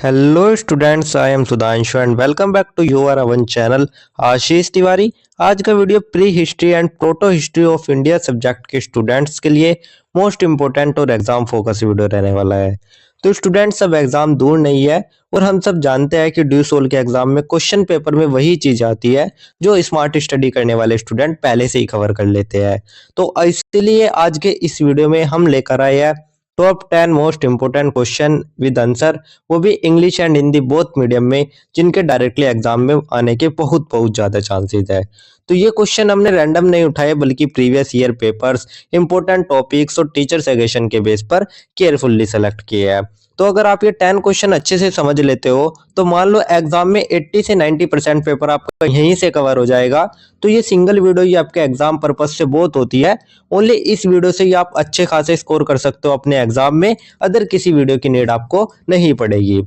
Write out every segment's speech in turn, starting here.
Hello students, I am Sudhanshu and welcome back to your own channel Ashish Tiwari. आज का video pre history and proto history of India subject के students के लिए most important और exam focus video रहने वाला है। तो स्टूडेंट्स, अब एग्जाम दूर नहीं है और हम सब जानते हैं कि ड्यू सोल के एग्जाम में क्वेश्चन पेपर में वही चीज आती है जो स्मार्ट स्टडी करने वाले स्टूडेंट पहले से ही कवर कर लेते हैं। तो इसलिए आज के इस वीडियो में हम लेकर आए हैं top 10 most important question with answer, वो भी English and Hindi both medium में, जिनके डायरेक्टली एग्जाम में आने के बहुत बहुत ज्यादा चांसेस है। तो ये क्वेश्चन हमने रैंडम नहीं उठाए बल्कि previous year papers, important topics और टीचर सजेशन के बेस पर केयरफुल्ली सेलेक्ट किए हैं। तो अगर आप ये 10 क्वेश्चन अच्छे से समझ लेते हो तो मान लो एग्जाम में 80 से 90% पेपर आपका यहीं से कवर हो जाएगा। तो ये सिंगल वीडियो ही आपके एग्जाम पर्पज से बहुत होती है। ओनली इस वीडियो से ही आप अच्छे खासे स्कोर कर सकते हो अपने एग्जाम में, अदर किसी वीडियो की नीड आपको नहीं पड़ेगी।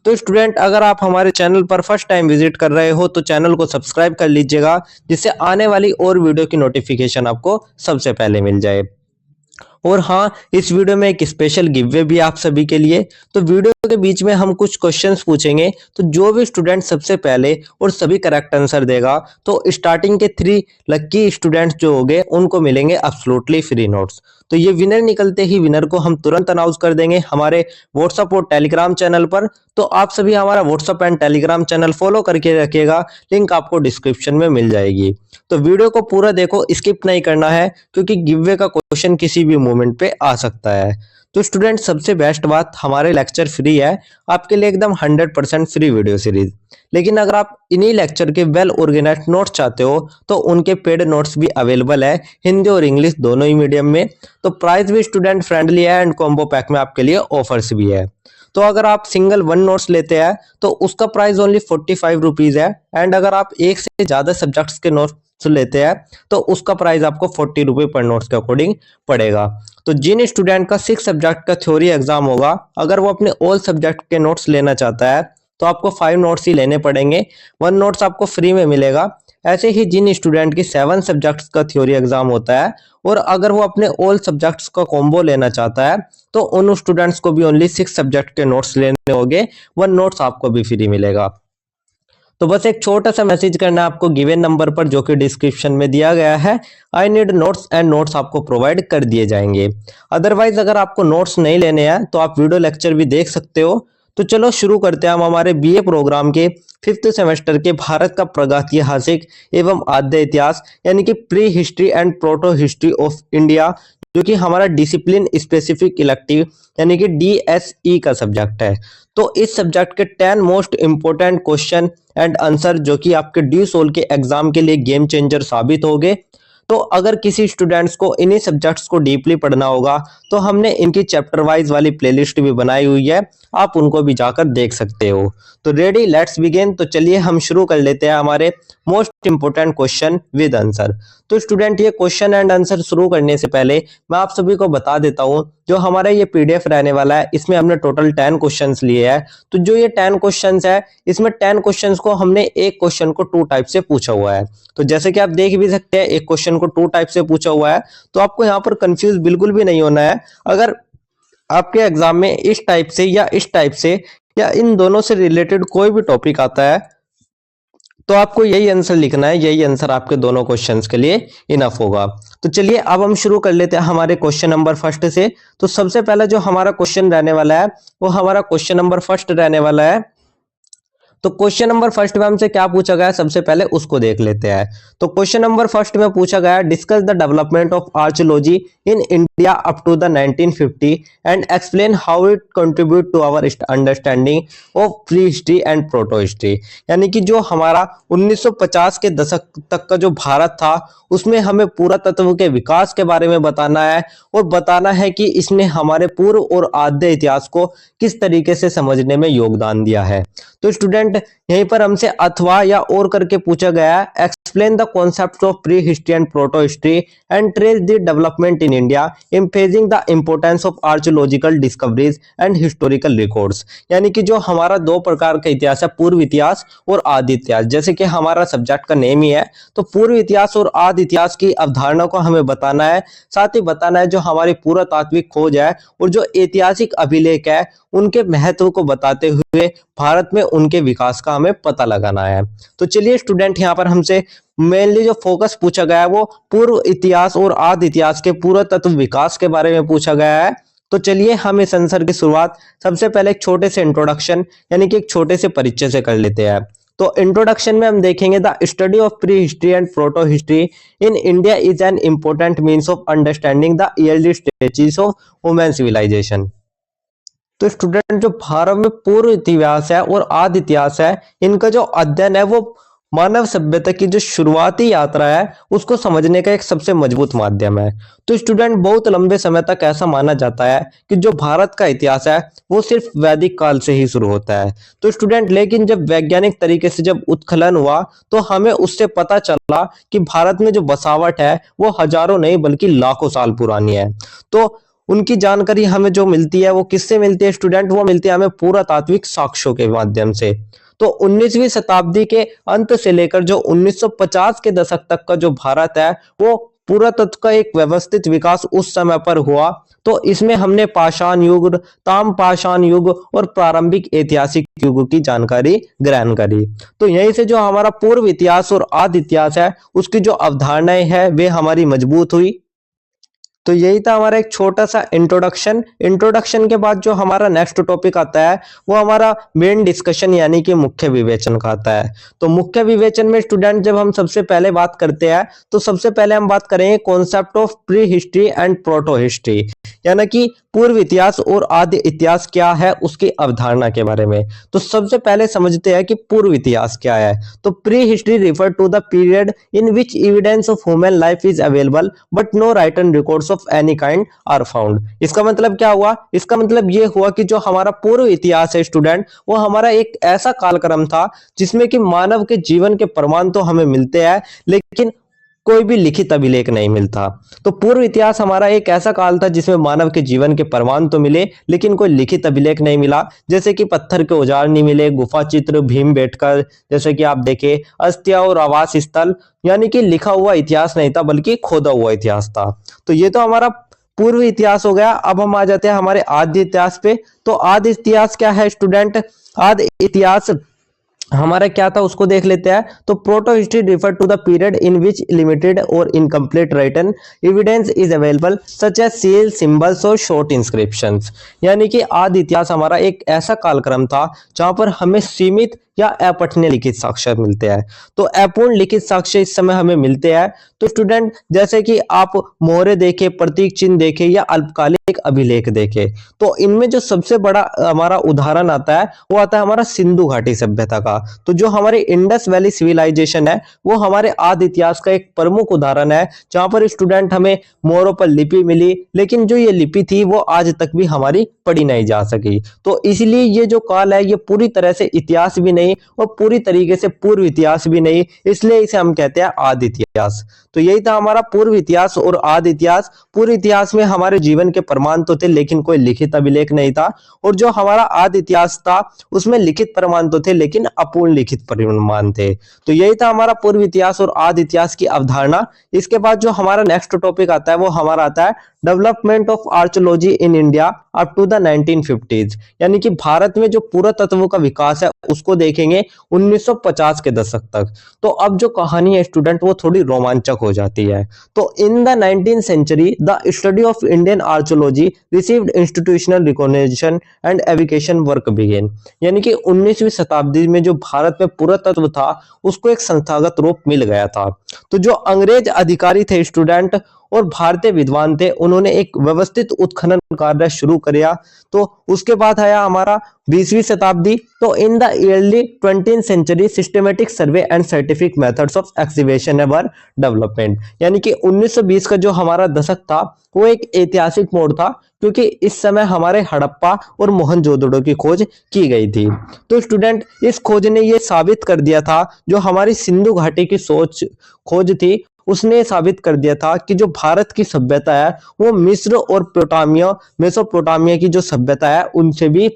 तो स्टूडेंट, अगर आप हमारे चैनल पर फर्स्ट टाइम विजिट कर रहे हो तो चैनल को सब्सक्राइब कर लीजिएगा, जिससे आने वाली और वीडियो की नोटिफिकेशन आपको सबसे पहले मिल जाए। और हाँ, इस वीडियो में एक स्पेशल गिववे भी आप सभी के लिए। तो वीडियो के बीच में हम कुछ क्वेश्चंस पूछेंगे, तो जो भी स्टूडेंट सबसे पहले और सभी करेक्ट आंसर देगा तो स्टार्टिंग के 3 लक्की स्टूडेंट्स जो होंगे उनको मिलेंगे एब्सोल्युटली फ्री नोट्स। तो ये विनर निकलते ही विनर को हम तुरंत अनाउंस कर देंगे हमारे व्हाट्सएप और टेलीग्राम चैनल पर। तो आप सभी हमारा WhatsApp and Telegram channel follow करके रखिएगा, लिंक आपको डिस्क्रिप्शन में मिल जाएगी। तो वीडियो को पूरा देखो, स्किप नहीं करना है, क्योंकि गिववे का क्वेश्चन किसी भी मोमेंट पे आ सकता है। तो स्टूडेंट, सबसे बेस्ट बात, हमारे लेक्चर फ्री है, आपके लिए एकदम 100% फ्री वीडियो सीरीज। लेकिन अगर आप इन्हीं लेक्चर के वेल ऑर्गेनाइज्ड नोट्स चाहते हो तो उनके पेड नोट्स भी अवेलेबल है, हिंदी और इंग्लिश दोनों ही मीडियम में। तो प्राइस भी स्टूडेंट फ्रेंडली है एंड कॉम्बो पैक में आपके लिए ऑफर्स भी है। तो अगर आप सिंगल 1 नोट्स लेते हैं तो उसका प्राइस ओनली 45 रुपीज है, एंड अगर आप एक से ज्यादा सब्जेक्ट्स के नोट्स लेते हैं तो उसका प्राइस आपको 40 रुपये पर नोट्स के अकॉर्डिंग पड़ेगा। तो जिन स्टूडेंट का 6 सब्जेक्ट का थ्योरी एग्जाम होगा, अगर वो अपने ऑल सब्जेक्ट के नोट्स लेना चाहता है तो आपको 5 नोट्स ही लेने पड़ेंगे, 1 नोट्स आपको फ्री में मिलेगा। ऐसे ही जिन स्टूडेंट की 7 सब्जेक्ट्स का थ्योरी एग्जाम होता है और अगर वो अपने ऑल सब्जेक्ट्स का कॉम्बो लेना चाहता है तो उन स्टूडेंट्स को भी ओनली 6 सब्जेक्ट के नोट्स लेने होंगे, 1 नोट्स आपको भी फ्री मिलेगा। तो बस एक छोटा सा मैसेज करना है आपको गिवन नंबर पर, जो कि डिस्क्रिप्शन में दिया गया है। I need notes, and notes आपको प्रोवाइड कर दिए जाएंगे। अदरवाइज अगर आपको नोट्स नहीं लेने हैं तो आप वीडियो लेक्चर भी देख सकते हो। तो चलो शुरू करते हैं हम हमारे बीए प्रोग्राम के 5th सेमेस्टर के भारत का प्रागैतिहासिक एवं आद्य इतिहास, यानी कि pre history and proto history of India, जो कि हमारा डिसिप्लिन स्पेसिफिक इलेक्टिव यानी कि डीएसई का सब्जेक्ट है। तो इस सब्जेक्ट के 10 most important question and answer, जो कि आपके ड्यू सोल के एग्जाम के लिए गेम चेंजर साबित हो गए। तो अगर किसी स्टूडेंट्स को इन्हीं सब्जेक्ट्स को डीपली पढ़ना होगा तो हमने इनकी चैप्टर वाइज वाली प्लेलिस्ट भी बनाई हुई है, आप उनको भी जाकर देख सकते हो। तो रेडी, लेट्स बिगिन। तो चलिए हम शुरू कर लेते हैं हमारे most important question with answer. तो स्टूडेंट, ये क्वेश्चन एंड आंसर शुरू करने से पहले मैं आप सभी को बता देता हूं, जो हमारा ये पीडीएफ रहने वाला है इसमें हमने टोटल 10 क्वेश्चंस लिए हैं। तो जो ये 10 क्वेश्चंस है, इसमें 10 क्वेश्चंस को हमने एक क्वेश्चन को 2 टाइप से पूछा हुआ है। तो जैसे कि आप देख भी सकते हैं, एक क्वेश्चन को 2 टाइप से पूछा हुआ है। तो आपको यहाँ पर कंफ्यूज बिल्कुल भी नहीं होना है। अगर आपके एग्जाम में इस टाइप से या इस टाइप से या इन दोनों से रिलेटेड कोई भी टॉपिक आता है तो आपको यही आंसर लिखना है, यही आंसर आपके दोनों क्वेश्चंस के लिए इनफ होगा। तो चलिए अब हम शुरू कर लेते हैं हमारे क्वेश्चन नंबर फर्स्ट से। तो सबसे पहला जो हमारा क्वेश्चन रहने वाला है वो हमारा क्वेश्चन नंबर फर्स्ट रहने वाला है। तो क्वेश्चन नंबर फर्स्ट में हमसे क्या पूछा गया है, सबसे पहले उसको देख लेते हैं। तो क्वेश्चन नंबर फर्स्ट में पूछा गया है, discuss the development of archaeology in India up to the 1950 and explain how it contribute to our understanding of pre history and proto history. यानी कि जो हमारा 1950 के दशक तक का जो भारत था उसमें हमें पुरातत्व के विकास के बारे में बताना है, और बताना है कि इसने हमारे पूर्व और आद्य इतिहास को किस तरीके से समझने में योगदान दिया है। तो स्टूडेंट, यहीं पर हमसे अथवा या और करके पूछा गया है, explain the concept of pre history and proto history and trace the development in India, emphasising the importance of archaeological discoveries and historical records. यानी कि जो हमारा 2 प्रकार का इतिहास है, पूर्व इतिहास और आदि इतिहास, जैसे कि हमारा सब्जेक्ट का नेम ही है। तो पूर्व इतिहास और आदि इतिहास की अवधारणा को हमें बताना है, साथ ही बताना है जो हमारी पुरातात्विक खोज है और जो ऐतिहासिक अभिलेख है उनके महत्व को बताते हुए हुए भारत में उनके विकास का हमें पता लगाना है। तो चलिए स्टूडेंट, यहाँ पर हमसे मेनली जो फोकस पूछा गया है वो पूर्व इतिहास और आदि इतिहास के पुरातत्व विकास के बारे में पूछा गया है। तो चलिए हम इस आंसर की शुरुआत सबसे पहले एक छोटे से इंट्रोडक्शन यानी कि एक छोटे से परिचय से कर लेते हैं। तो इंट्रोडक्शन में हम देखेंगे the study of pre history and proto history in India is an important means of understanding the early stages of human civilisation. तो स्टूडेंट, जो भारत में पूर्व इतिहास है और आदि इतिहास है, इनका जो अध्ययन है वो मानव सभ्यता की जो शुरुआती यात्रा है उसको समझने का एक सबसे मजबूत माध्यम है। तो स्टूडेंट, बहुत लंबे समय तक ऐसा माना जाता है कि जो भारत का इतिहास है वो सिर्फ वैदिक काल से ही शुरू होता है। तो स्टूडेंट, लेकिन जब वैज्ञानिक तरीके से जब उत्खनन हुआ तो हमें उससे पता चला कि भारत में जो बसावट है वो हजारों नहीं बल्कि लाखों साल पुरानी है। तो उनकी जानकारी हमें जो मिलती है वो किससे मिलती है स्टूडेंट? वो मिलती है हमें पुरातात्विक साक्ष्यों के माध्यम से। तो 19वीं शताब्दी के अंत से लेकर जो 1950 के दशक तक का जो भारत है वो पुरातत्व का एक व्यवस्थित विकास उस समय पर हुआ। तो इसमें हमने पाषाण युग, ताम पाषाण युग और प्रारंभिक ऐतिहासिक युग की जानकारी ग्रहण करी। तो यहीं से जो हमारा पूर्व इतिहास और आदि इतिहास है उसकी जो अवधारणाएं है वे हमारी मजबूत हुई। तो यही था हमारा एक छोटा सा इंट्रोडक्शन। इंट्रोडक्शन के बाद जो हमारा नेक्स्ट टॉपिक आता है वो हमारा मेन डिस्कशन यानी कि मुख्य विवेचन का आता है। तो मुख्य विवेचन में स्टूडेंट जब हम सबसे पहले बात करते हैं तो सबसे पहले हम बात करेंगे concept of pre history and proto history, यानी कि पूर्व इतिहास और आदि इतिहास क्या है उसकी अवधारणा के बारे में। तो सबसे पहले समझते हैं कि पूर्व इतिहास क्या है। तो prehistory refer to the period in which evidence of human life is available but no written records of any kind are found. इसका मतलब क्या हुआ? इसका मतलब ये हुआ कि जो हमारा पूर्व इतिहास है स्टूडेंट वो हमारा एक ऐसा कालक्रम था जिसमें कि मानव के जीवन के प्रमाण तो हमें मिलते हैं लेकिन कोई भी लिखित अभिलेख नहीं मिलता। तो पूर्व इतिहास हमारा एक ऐसा काल था जिसमें मानव के जीवन के प्रमाण तो मिले लेकिन कोई लिखित अभिलेख नहीं मिला, जैसे कि पत्थर के औजार नहीं मिले, गुफा चित्र, भीमबेटका जैसे कि आप देखे, अस्थियां और आवास स्थल, यानी कि लिखा हुआ इतिहास नहीं था बल्कि खोदा हुआ इतिहास था। तो ये तो हमारा पूर्व इतिहास हो गया। अब हम आ जाते हैं हमारे आदि इतिहास पे। तो आदि इतिहास क्या है स्टूडेंट? आदि इतिहास हमारा क्या था उसको देख लेते हैं। तो protohistory refer to the period in which limited और incomplete written evidence is available such as seal, symbols और शॉर्ट इंस्क्रिप्शंस, यानी कि आदि इतिहास हमारा एक ऐसा कालक्रम था जहां पर हमें सीमित या अपठनीय लिखित साक्ष्य मिलते हैं। तो अपूर्ण लिखित साक्ष्य इस समय हमें मिलते हैं। तो स्टूडेंट, जैसे कि आप मोहरे देखे, प्रतीक चिन्ह देखे या अल्पकालिक अभिलेख देखे, तो इनमें जो सबसे बड़ा हमारा उदाहरण आता है वो आता है हमारा सिंधु घाटी सभ्यता का। तो जो हमारे इंडस वैली सिविलाइजेशन है वो हमारे आदि इतिहास का एक प्रमुख उदाहरण है, जहां पर स्टूडेंट हमें मोहरों पर लिपि मिली लेकिन जो ये लिपि थी वो आज तक भी हमारी पढ़ी नहीं जा सकी। तो इसलिए ये जो काल है ये पूरी तरह से इतिहास भी नहीं और पूरी तरीके से पूर्व इतिहास भी नहीं, इसलिए इसे हम कहते हैं आदि इतिहास। तो यही था हमारा पूर्व इतिहास और आदि इतिहास। पूर्व इतिहास में हमारे जीवन के प्रमाण तो थे लेकिन कोई लिखित अभिलेख नहीं था, और जो हमारा आदि इतिहास था उसमें लिखित प्रमाण तो थे लेकिन अपूर्ण लिखित प्रमाण थे। तो यही था हमारा पूर्व इतिहास और आदि इतिहास की अवधारणा। इसके बाद जो हमारा नेक्स्ट टॉपिक आता है वो हमारा आता है development of archaeology in India up to the 1950s, यानी कि भारत में जो पुरातत्व का विकास है उसको देखेंगे 1950 के दशक तक। तो अब जो कहानी है स्टूडेंट वो थोड़ी रोमांचक हो जाती है। तो in the 19th century the study of Indian archaeology received institutional recognition and education work began, यानी कि 19वीं शताब्दी में जो भारत में पुरातत्व था उसको एक संस्थागत रूप मिल गया था। तो जो अंग्रेज अधिकारी थे स्टूडेंट और भारतीय विद्वान थे, उन्होंने एक व्यवस्थित उत्खनन कार्य शुरू किया। तो उसके बाद आया हमारा 20वीं शताब्दी। तो in the early 20th century systematic survey and scientific methods of excavation were development, यानी कि 1920 का जो हमारा दशक था वो एक ऐतिहासिक मोड़ था क्योंकि इस समय हमारे हड़प्पा और मोहनजोदड़ो की खोज की गई थी। तो स्टूडेंट, इस खोज ने ये साबित कर दिया था, जो हमारी सिंधु घाटी की खोज थी उसने साबित कर दिया था कि जो भारत की सभ्यता है वो मिस्र और मेसोपोटामिया की जो सभ्यता है उनसे भी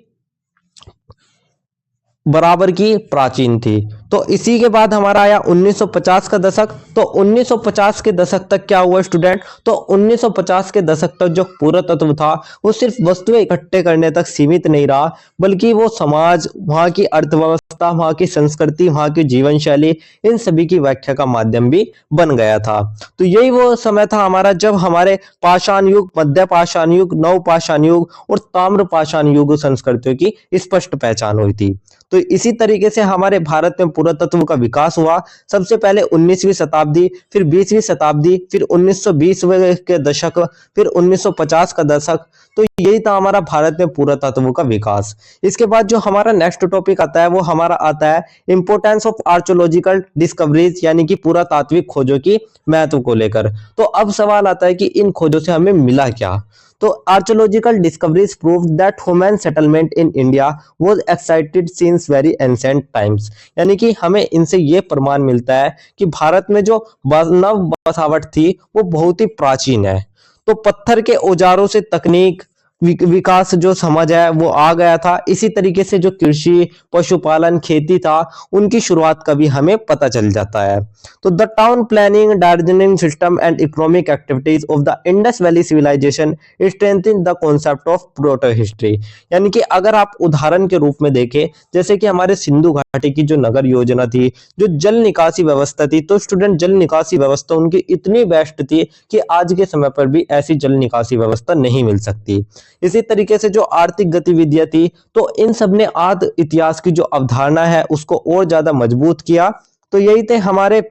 बराबर की प्राचीन थी। तो इसी के बाद हमारा आया 1950 का दशक। तो 1950 के दशक तक क्या हुआ स्टूडेंट, तो 1950 के दशक तक जो पुरातत्व था वो सिर्फ वस्तुएं इकट्ठे करने तक सीमित नहीं रहा, बल्कि वो समाज, वहाँ की अर्थव्यवस्था, वहाँ की संस्कृति, वहाँ की जीवन शैली, इन सभी की व्याख्या का माध्यम भी बन गया था। तो यही वो समय था हमारा जब हमारे पाषाण युग, मध्य पाषाण युग, नव पाषाण युग और ताम्र पाषाण युग संस्कृतियों की स्पष्ट पहचान हुई थी। तो इसी तरीके से हमारे भारत में पुरातत्व का विकास हुआ। सबसे पहले 19वीं शताब्दी, फिर 20वीं शताब्दी, फिर 1920 के दशक, फिर 1950 का दशक। तो यही था हमारा भारत में पुरातत्व का विकास। इसके बाद जो हमारा नेक्स्ट टॉपिक आता है वो हमारा आता है इंपोर्टेंस ऑफ आर्कियोलॉजिकल डिस्कवरीज, यानी कि पुरातात्विक खोजों की महत्व को लेकर। तो अब सवाल आता है कि इन खोजों से हमें मिला क्या। तो archaeological discoveries prove that human settlement in India was excited since very ancient times, यानी कि हमें इनसे ये प्रमाण मिलता है कि भारत में जो मानव बसावट थी वो बहुत ही प्राचीन है। तो पत्थर के औजारों से तकनीक विकास जो समझ है वो आ गया था। इसी तरीके से जो कृषि, पशुपालन, खेती था, उनकी शुरुआत का भी हमें पता चल जाता है। तो the town planning, gardening system and economic activities of the Indus valley civilisation strengthen the concept of proto history, यानी कि अगर आप उदाहरण के रूप में देखें, जैसे कि हमारे सिंधु घाटी की जो नगर योजना थी, जो जल निकासी व्यवस्था थी, तो स्टूडेंट जल निकासी व्यवस्था उनकी इतनी बेस्ट थी कि आज के समय पर भी ऐसी जल निकासी व्यवस्था नहीं मिल सकती। इसी तरीके से जो आर्थिक गतिविधियां थी, तो इन सब ने आदि इतिहास की जो अवधारणा है उसको और ज्यादा मजबूत किया। तो यही थे हमारे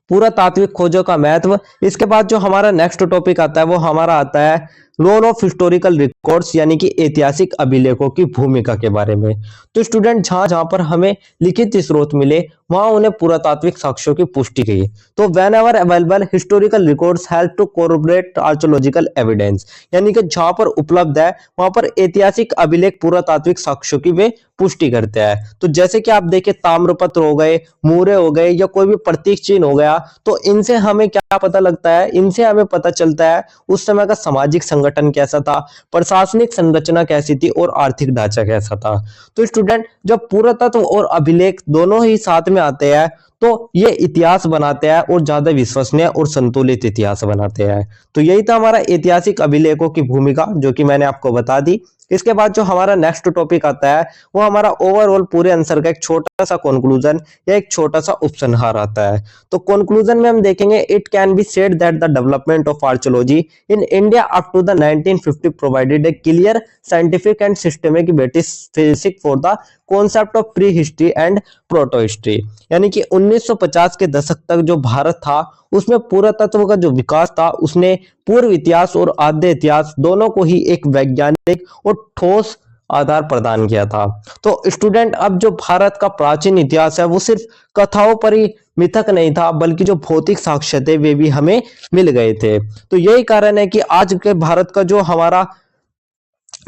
पुरातात्विक खोजों का महत्व। इसके बाद जो हमारा नेक्स्ट टॉपिक आता है वो हमारा आता है रोल ऑफ हिस्टोरिकल रिकॉर्ड्स, यानी कि ऐतिहासिक अभिलेखों की भूमिका के बारे में। तो स्टूडेंट जहां जहां पर हमें लिखित स्रोत मिले वहां उन्हें पुरातात्विक साक्ष्यों की पुष्टि की। तो whenever available historical records help to corroborate archaeological evidence, यानी कि जहां पर उपलब्ध है वहां पर ऐतिहासिक अभिलेख पुरातात्विक साक्ष्यों की वे पुष्टि करते हैं। तो जैसे कि आप देखें ताम्रपत्र हो गए, मूरे हो गए, या कोई भी प्रतीक चिन्ह हो गया, तो इनसे हमें क्या पता लगता है, इनसे हमें पता चलता है उस समय का सामाजिक संगठन कैसा था, प्रशासनिक संरचना कैसी थी और आर्थिक ढांचा कैसा था। तो स्टूडेंट जब पुरातत्व और अभिलेख दोनों ही साथ में आते हैं तो ये इतिहास बनाते हैं और ज्यादा विश्वसनीय और संतुलित इतिहास बनाते हैं। तो यही था हमारा ऐतिहासिक अभिलेखों की भूमिका, जो कि मैंने आपको बता दी। इसके बाद जो हमारा नेक्स्ट टॉपिक आता है वो हमारा ओवरऑल पूरे आंसर का एक छोटा सा कंक्लूजन या एक छोटा सा उपसंहार आता है। तो कंक्लूजन में हम देखेंगे it can be said that the development of archaeology in India up to the 1950 provided a clear scientific and systematic basis for the concept of pre history and proto history, यानी कि 1950 के दशक तक जो भारत था उसमें पुरातत्व का जो विकास था उसने पूर्व इतिहास और आद्य इतिहास दोनों को ही एक वैज्ञानिक और ठोस आधार प्रदान किया था। तो स्टूडेंट अब जो भारत का प्राचीन इतिहास है वो सिर्फ कथाओं पर ही मिथक नहीं था, बल्कि जो भौतिक साक्ष्य थे वे भी हमें मिल गए थे। तो यही कारण है कि आज के भारत का जो हमारा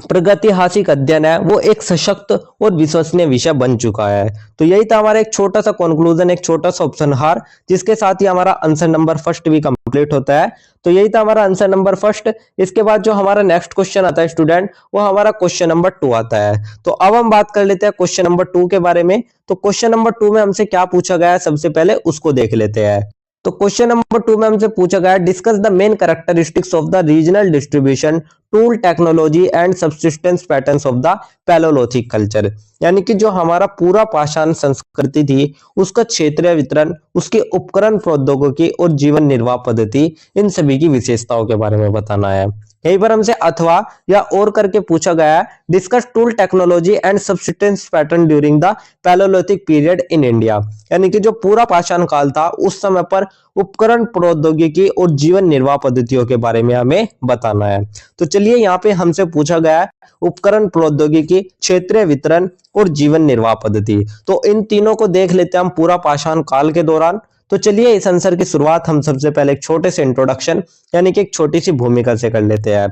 प्रगतिहासिक अध्ययन है वो एक सशक्त और विश्वसनीय विषय बन चुका है। तो यही था हमारा एक छोटा सा कंक्लूजन, एक छोटा सा उपसंहार, जिसके साथ ही हमारा आंसर नंबर फर्स्ट भी कंप्लीट होता है। तो यही था हमारा आंसर नंबर फर्स्ट। इसके बाद जो हमारा नेक्स्ट क्वेश्चन आता है स्टूडेंट वो हमारा क्वेश्चन नंबर 2 आता है। तो अब हम बात कर लेते हैं क्वेश्चन नंबर 2 के बारे में। तो क्वेश्चन नंबर 2 में हमसे क्या पूछा गया है सबसे पहले उसको देख लेते हैं। तो क्वेश्चन नंबर 2 में हमसे पूछा गया है discuss the main characteristics of the regional distribution, tool, technology and subsistence patterns of the palaeolithic culture, यानी कि जो हमारा पूरा पाषाण संस्कृति थी उसका क्षेत्रीय वितरण, उसके उपकरण, प्रौद्योगिकी और जीवन निर्वाह पद्धति, इन सभी की विशेषताओं के बारे में बताना है। यहीं पर हमसे अथवा या और करके पूछा गया है discuss tool, technology and subsistence pattern during the palaeolithic period in India, यानी कि जो पूरा पाषाण काल था उस समय पर उपकरण, प्रौद्योगिकी और जीवन निर्वाह पद्धतियों के बारे में हमें बताना है। तो चलिए यहाँ पे हमसे पूछा गया है उपकरण, प्रौद्योगिकी, क्षेत्रीय वितरण और जीवन निर्वाह पद्धति। तो इन तीनों को देख लेते हैं हम पूरा पाषाण काल के दौरान। तो चलिए इस आंसर की शुरुआत हम सबसे पहले एक छोटे से इंट्रोडक्शन यानी कि एक छोटी सी भूमिका से कर लेते हैं।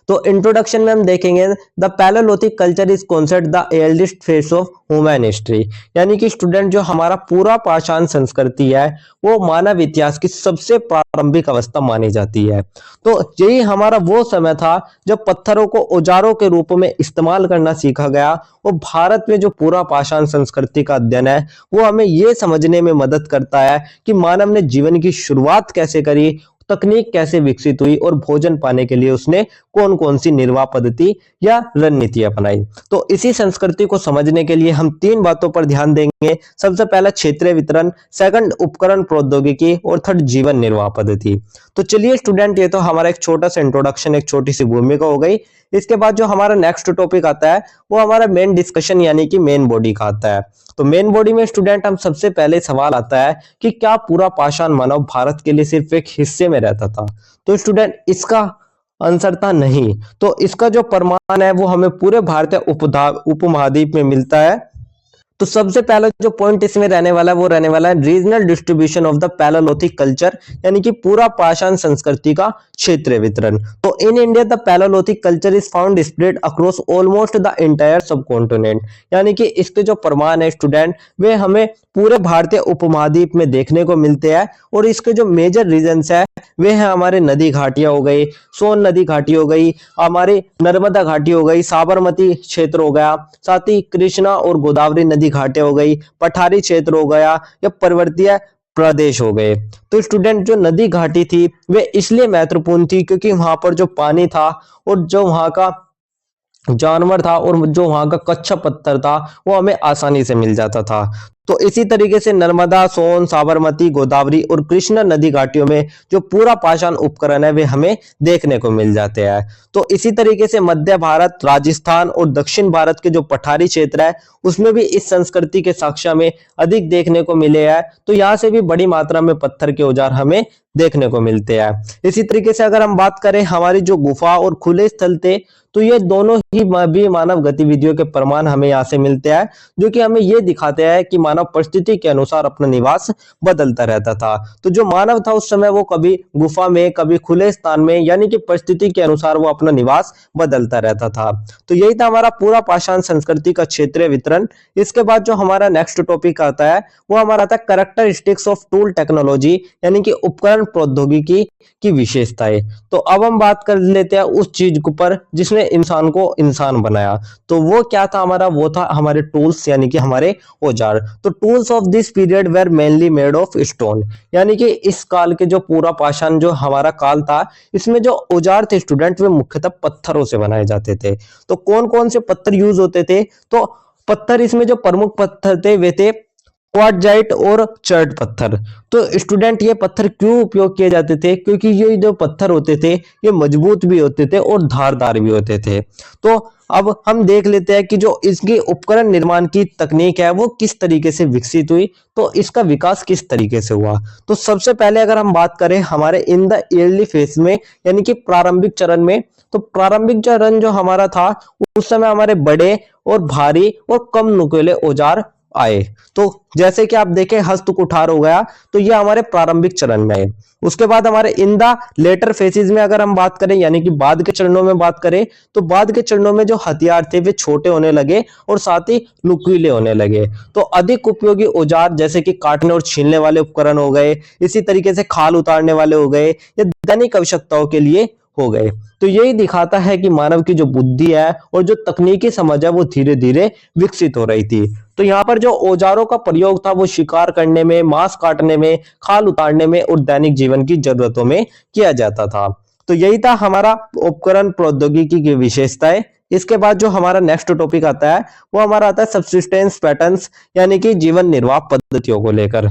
तो इंट्रोडक्शन में हम देखेंगे the palaeolithic culture is considered the eldest phase of human history, यानी कि स्टूडेंट जो हमारा पूरा पाषाण संस्कृति है वो मानव इतिहास की सबसे प्रारंभिक अवस्था मानी जाती है। तो यही हमारा वो समय था जब पत्थरों को औजारों के रूप में इस्तेमाल करना सीखा गया। और भारत में जो पूरा पाषाण संस्कृति का अध्ययन है वो हमें ये समझने में मदद करता है कि मानव ने जीवन की शुरुआत कैसे करी, तकनीक कैसे विकसित हुई और भोजन पाने के लिए उसने कौन कौन सी निर्वाह पद्धति या रणनीति अपनाई। तो इसी संस्कृति को समझने के लिए हम तीन बातों पर ध्यान देंगे। सबसे पहला क्षेत्रीय वितरण, सेकंड उपकरण प्रौद्योगिकी और थर्ड जीवन निर्वाह पद्धति। तो चलिए स्टूडेंट, ये तो हमारा एक छोटा सा इंट्रोडक्शन, एक छोटी सी भूमिका हो गई। इसके बाद जो हमारा नेक्स्ट टॉपिक आता है वो हमारा मेन डिस्कशन यानी कि मेन बॉडी का आता है। तो मेन बॉडी में स्टूडेंट हम सबसे पहले सवाल आता है कि क्या पूरा पाषाण मानव भारत के लिए सिर्फ एक हिस्से में रहता था? तो स्टूडेंट इसका आंसर था नहीं। तो इसका जो प्रमाण है वो हमें पूरे भारतीय उपमहाद्वीप में मिलता है। तो सबसे पहला जो पॉइंट इसमें रहने वाला है वो रहने वाला है regional distribution of the palaeolithic culture, यानी कि पूरा पाषाण संस्कृति का क्षेत्रीय वितरण। तो in India the palaeolithic culture is found spread across almost the entire subcontinent, यानी कि इसके जो प्रमाण है स्टूडेंट वे हमें पूरे भारतीय उपमहाद्वीप में देखने को मिलते हैं। और इसके जो मेजर रीजन्स है वे हैं हमारे नदी घाटियां हो गई, सोन नदी घाटी हो गई, हमारी नर्मदा घाटी हो गई, साबरमती क्षेत्र हो गया, साथ ही कृष्णा और गोदावरी नदी घाटे हो गई, पठारी क्षेत्र हो गया या पर्वतीय प्रदेश हो गए। तो स्टूडेंट जो नदी घाटी थी वे इसलिए महत्वपूर्ण थी क्योंकि वहां पर जो पानी था और जो वहां का जानवर था और जो वहां का कच्चा पत्थर था वो हमें आसानी से मिल जाता था। तो इसी तरीके से नर्मदा, सोन, साबरमती, गोदावरी और कृष्णा नदी घाटियों में जो पूरा पाषाण उपकरण है वे हमें देखने को मिल जाते हैं। तो इसी तरीके से मध्य भारत, राजस्थान और दक्षिण भारत के जो पठारी क्षेत्र है उसमें भी इस संस्कृति के साक्ष्य में अधिक देखने को मिले हैं। तो यहाँ से भी बड़ी मात्रा में पत्थर के औजार हमें देखने को मिलते हैं। इसी तरीके से अगर हम बात करें हमारी जो गुफा और खुले स्थल थे तो ये दोनों ही भी मानव गतिविधियों के प्रमाण हमें यहाँ से मिलते हैं, जो कि हमें ये दिखाते हैं कि मानव परिस्थिति के अनुसार अपना निवास बदलता रहता था। तो जो मानव था उस समय वो कभी गुफा में, कभी खुले स्थान में, यानी कि परिस्थिति के अनुसार वो अपना निवास बदलता रहता था। तो यही था हमारा पूरा पाषाण संस्कृति का क्षेत्रीय वितरण। इसके बाद जो हमारा नेक्स्ट टॉपिक आता है वो हमारा आता है कैरेक्टरिस्टिक्स ऑफ टूल टेक्नोलॉजी, यानी कि उपकरण प्रौद्योगिकी की विशेषताएं। तो अब हम बात कर लेते हैं उस चीज पर जिसने इंसान को इंसान बनाया। तो वो क्या था हमारा? वो था हमारे टूल्स, यानी कि हमारे औजार। तो tools of this period were mainly made of stone, यानी कि इस काल के जो पूरा पाषाण जो हमारा काल था इसमें जो औजार थे स्टूडेंट वे मुख्यतः पत्थरों से बनाए जाते थे। तो कौन कौन से पत्थर यूज होते थे? तो पत्थर इसमें जो प्रमुख पत्थर थे वे थे क्वार्टजाइट और चर्ट पत्थर। तो स्टूडेंट ये पत्थर क्यों उपयोग किए जाते थे? क्योंकि ये जो पत्थर होते थे ये मजबूत भी होते थे और धारदार भी होते थे। तो अब हम देख लेते हैं कि जो इसके उपकरण निर्माण की तकनीक है वो किस तरीके से विकसित हुई, तो इसका विकास किस तरीके से हुआ। तो सबसे पहले अगर हम बात करें हमारे इन द अर्ली फेज में, यानी कि प्रारंभिक चरण में, तो प्रारंभिक चरण जो हमारा था उस समय हमारे बड़े और भारी और कम नुकीले औजार आए। तो जैसे कि आप देखें हस्त कुठार हो गया, तो ये हमारे प्रारंभिक चरण में आए। उसके बाद हमारे इन द लेटर फेसेस में अगर हम बात करें, यानी कि बाद के चरणों में बात करें, तो बाद के चरणों में जो हथियार थे वे छोटे होने लगे और साथ ही नुकीले होने लगे। तो अधिक उपयोगी औजार जैसे कि काटने और छीलने वाले उपकरण हो गए, इसी तरीके से खाल उतारने वाले हो गए, या दैनिक आवश्यकताओं के लिए हो गए। तो यही दिखाता है कि मानव की जो बुद्धि है और जो तकनीकी समझ है वो धीरे धीरे विकसित हो रही थी। तो यहाँ पर जो औजारों का प्रयोग था वो शिकार करने में, मांस काटने में, खाल उतारने में और दैनिक जीवन की जरूरतों में किया जाता था। तो यही था हमारा उपकरण प्रौद्योगिकी की विशेषताएं। इसके बाद जो हमारा नेक्स्ट टॉपिक आता है वो हमारा आता है सब्सिस्टेंस पैटर्न्स, यानी कि जीवन निर्वाह पद्धतियों को लेकर।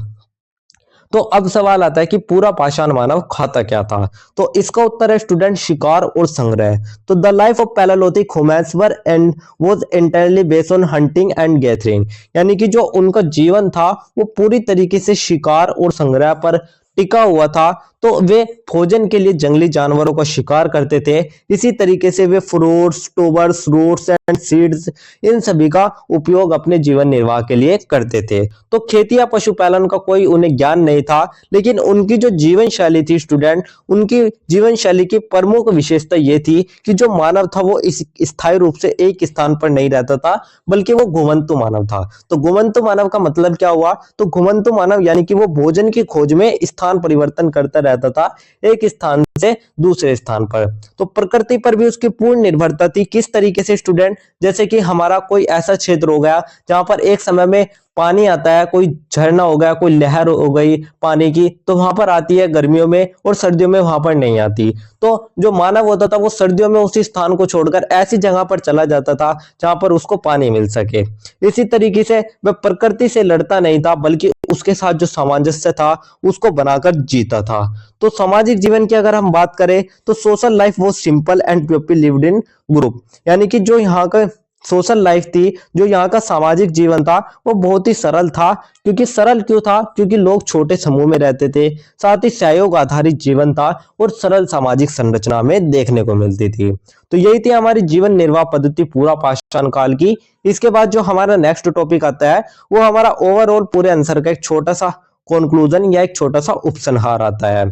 तो अब सवाल आता है कि पूरा पाषाण मानव खाता क्या था? तो इसका उत्तर है स्टूडेंट शिकार और संग्रह। तो the life of palaeolithic humans were and was entirely based on hunting and gathering, यानी कि जो उनका जीवन था वो पूरी तरीके से शिकार और संग्रह पर टिका हुआ था। तो वे भोजन के लिए जंगली जानवरों का शिकार करते थे। इसी तरीके से वे fruits, tubers, roots and seeds इन सभी का उपयोग अपने जीवन निर्वाह के लिए करते थे। तो खेती या पशुपालन का कोई उन्हें ज्ञान नहीं था, लेकिन उनकी जो जीवन शैली थी स्टूडेंट, उनकी जीवन शैली की प्रमुख विशेषता ये थी कि जो मानव था वो इस स्थायी रूप से एक स्थान पर नहीं रहता था, बल्कि वो घुमंतु मानव था। तो घुमंतु मानव का मतलब क्या हुआ? तो घुमंतु मानव यानी कि वो भोजन की खोज में स्थान परिवर्तन करता रहता था, एक स्थान से दूसरे स्थान पर। तो प्रकृति पर भी उसकी पूर्ण निर्भरता थी। किस तरीके से स्टूडेंट? जैसे कि हमारा कोई ऐसा क्षेत्र हो गया जहां पर एक समय में पानी आता है, कोई झरना हो गया, कोई लहर हो गई पानी की, तो वहां पर आती है गर्मियों में और सर्दियों में वहां पर नहीं आती। तो जो मानव होता था वो सर्दियों में उसी स्थान को छोड़कर ऐसी जगह पर चला जाता था जहां पर उसको पानी मिल सके। इसी तरीके से वह प्रकृति से लड़ता नहीं था, बल्कि उसके साथ जो सामंजस्य था उसको बनाकर जीता था। तो सामाजिक जीवन की अगर हम बात करें तो सोशल लाइफ वो simple and people lived in group, यानी कि जो यहाँ का सोशल लाइफ थी, जो यहाँ का सामाजिक जीवन था, वो बहुत ही सरल था। क्योंकि सरल क्यों था? क्योंकि लोग छोटे समूह में रहते थे, साथ ही सहयोग आधारित जीवन था और सरल सामाजिक संरचना में देखने को मिलती थी। तो यही थी हमारी जीवन निर्वाह पद्धति पूरा पाषाण काल की। इसके बाद जो हमारा नेक्स्ट टॉपिक आता है वो हमारा ओवरऑल पूरे आंसर का एक छोटा सा कंक्लूजन या एक छोटा सा उपसंहार आता है।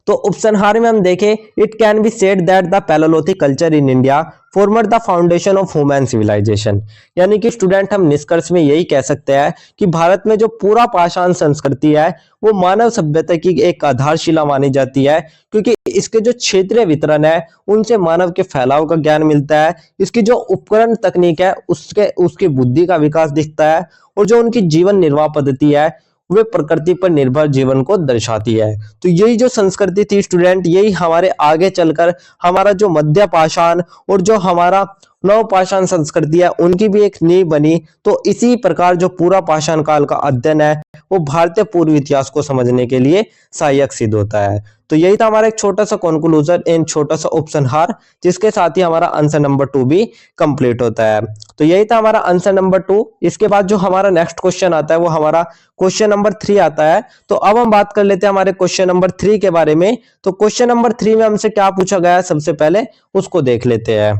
तो उपसंहार में हम देखें, it can be said that the palaeolithic culture in India formed the foundation of human civilization, यानी कि स्टूडेंट हम निष्कर्ष में यही कह सकते हैं कि भारत में जो पूरा पाषाण संस्कृति है वो मानव सभ्यता की एक आधारशिला मानी जाती है। क्योंकि इसके जो क्षेत्रीय वितरण है उनसे मानव के फैलाव का ज्ञान मिलता है, इसकी जो उपकरण तकनीक है उसकी बुद्धि का विकास दिखता है, और जो उनकी जीवन निर्वाह पद्धति है वे प्रकृति पर निर्भर जीवन को दर्शाती है। तो यही जो संस्कृति थी स्टूडेंट, यही हमारे आगे चलकर हमारा जो मध्य पाषाण और जो हमारा नव पाषाण संस्कृति है उनकी भी एक नींव बनी। तो इसी प्रकार जो पूरा पाषाण काल का अध्ययन है वो भारतीय पूर्व इतिहास को समझने के लिए सहायक सिद्ध होता है। तो यही था हमारा एक छोटा सा कंक्लूजन एंड छोटा सा उपसंहार, जिसके साथ ही हमारा आंसर नंबर 2 भी कंप्लीट होता है। तो यही था हमारा आंसर नंबर 2। इसके बाद जो हमारा नेक्स्ट क्वेश्चन आता है वो हमारा क्वेश्चन नंबर 3 आता है। तो अब हम बात कर लेते हैं हमारे क्वेश्चन नंबर 3 के बारे में। तो क्वेश्चन नंबर 3 में हमसे क्या पूछा गया है सबसे पहले उसको देख लेते हैं।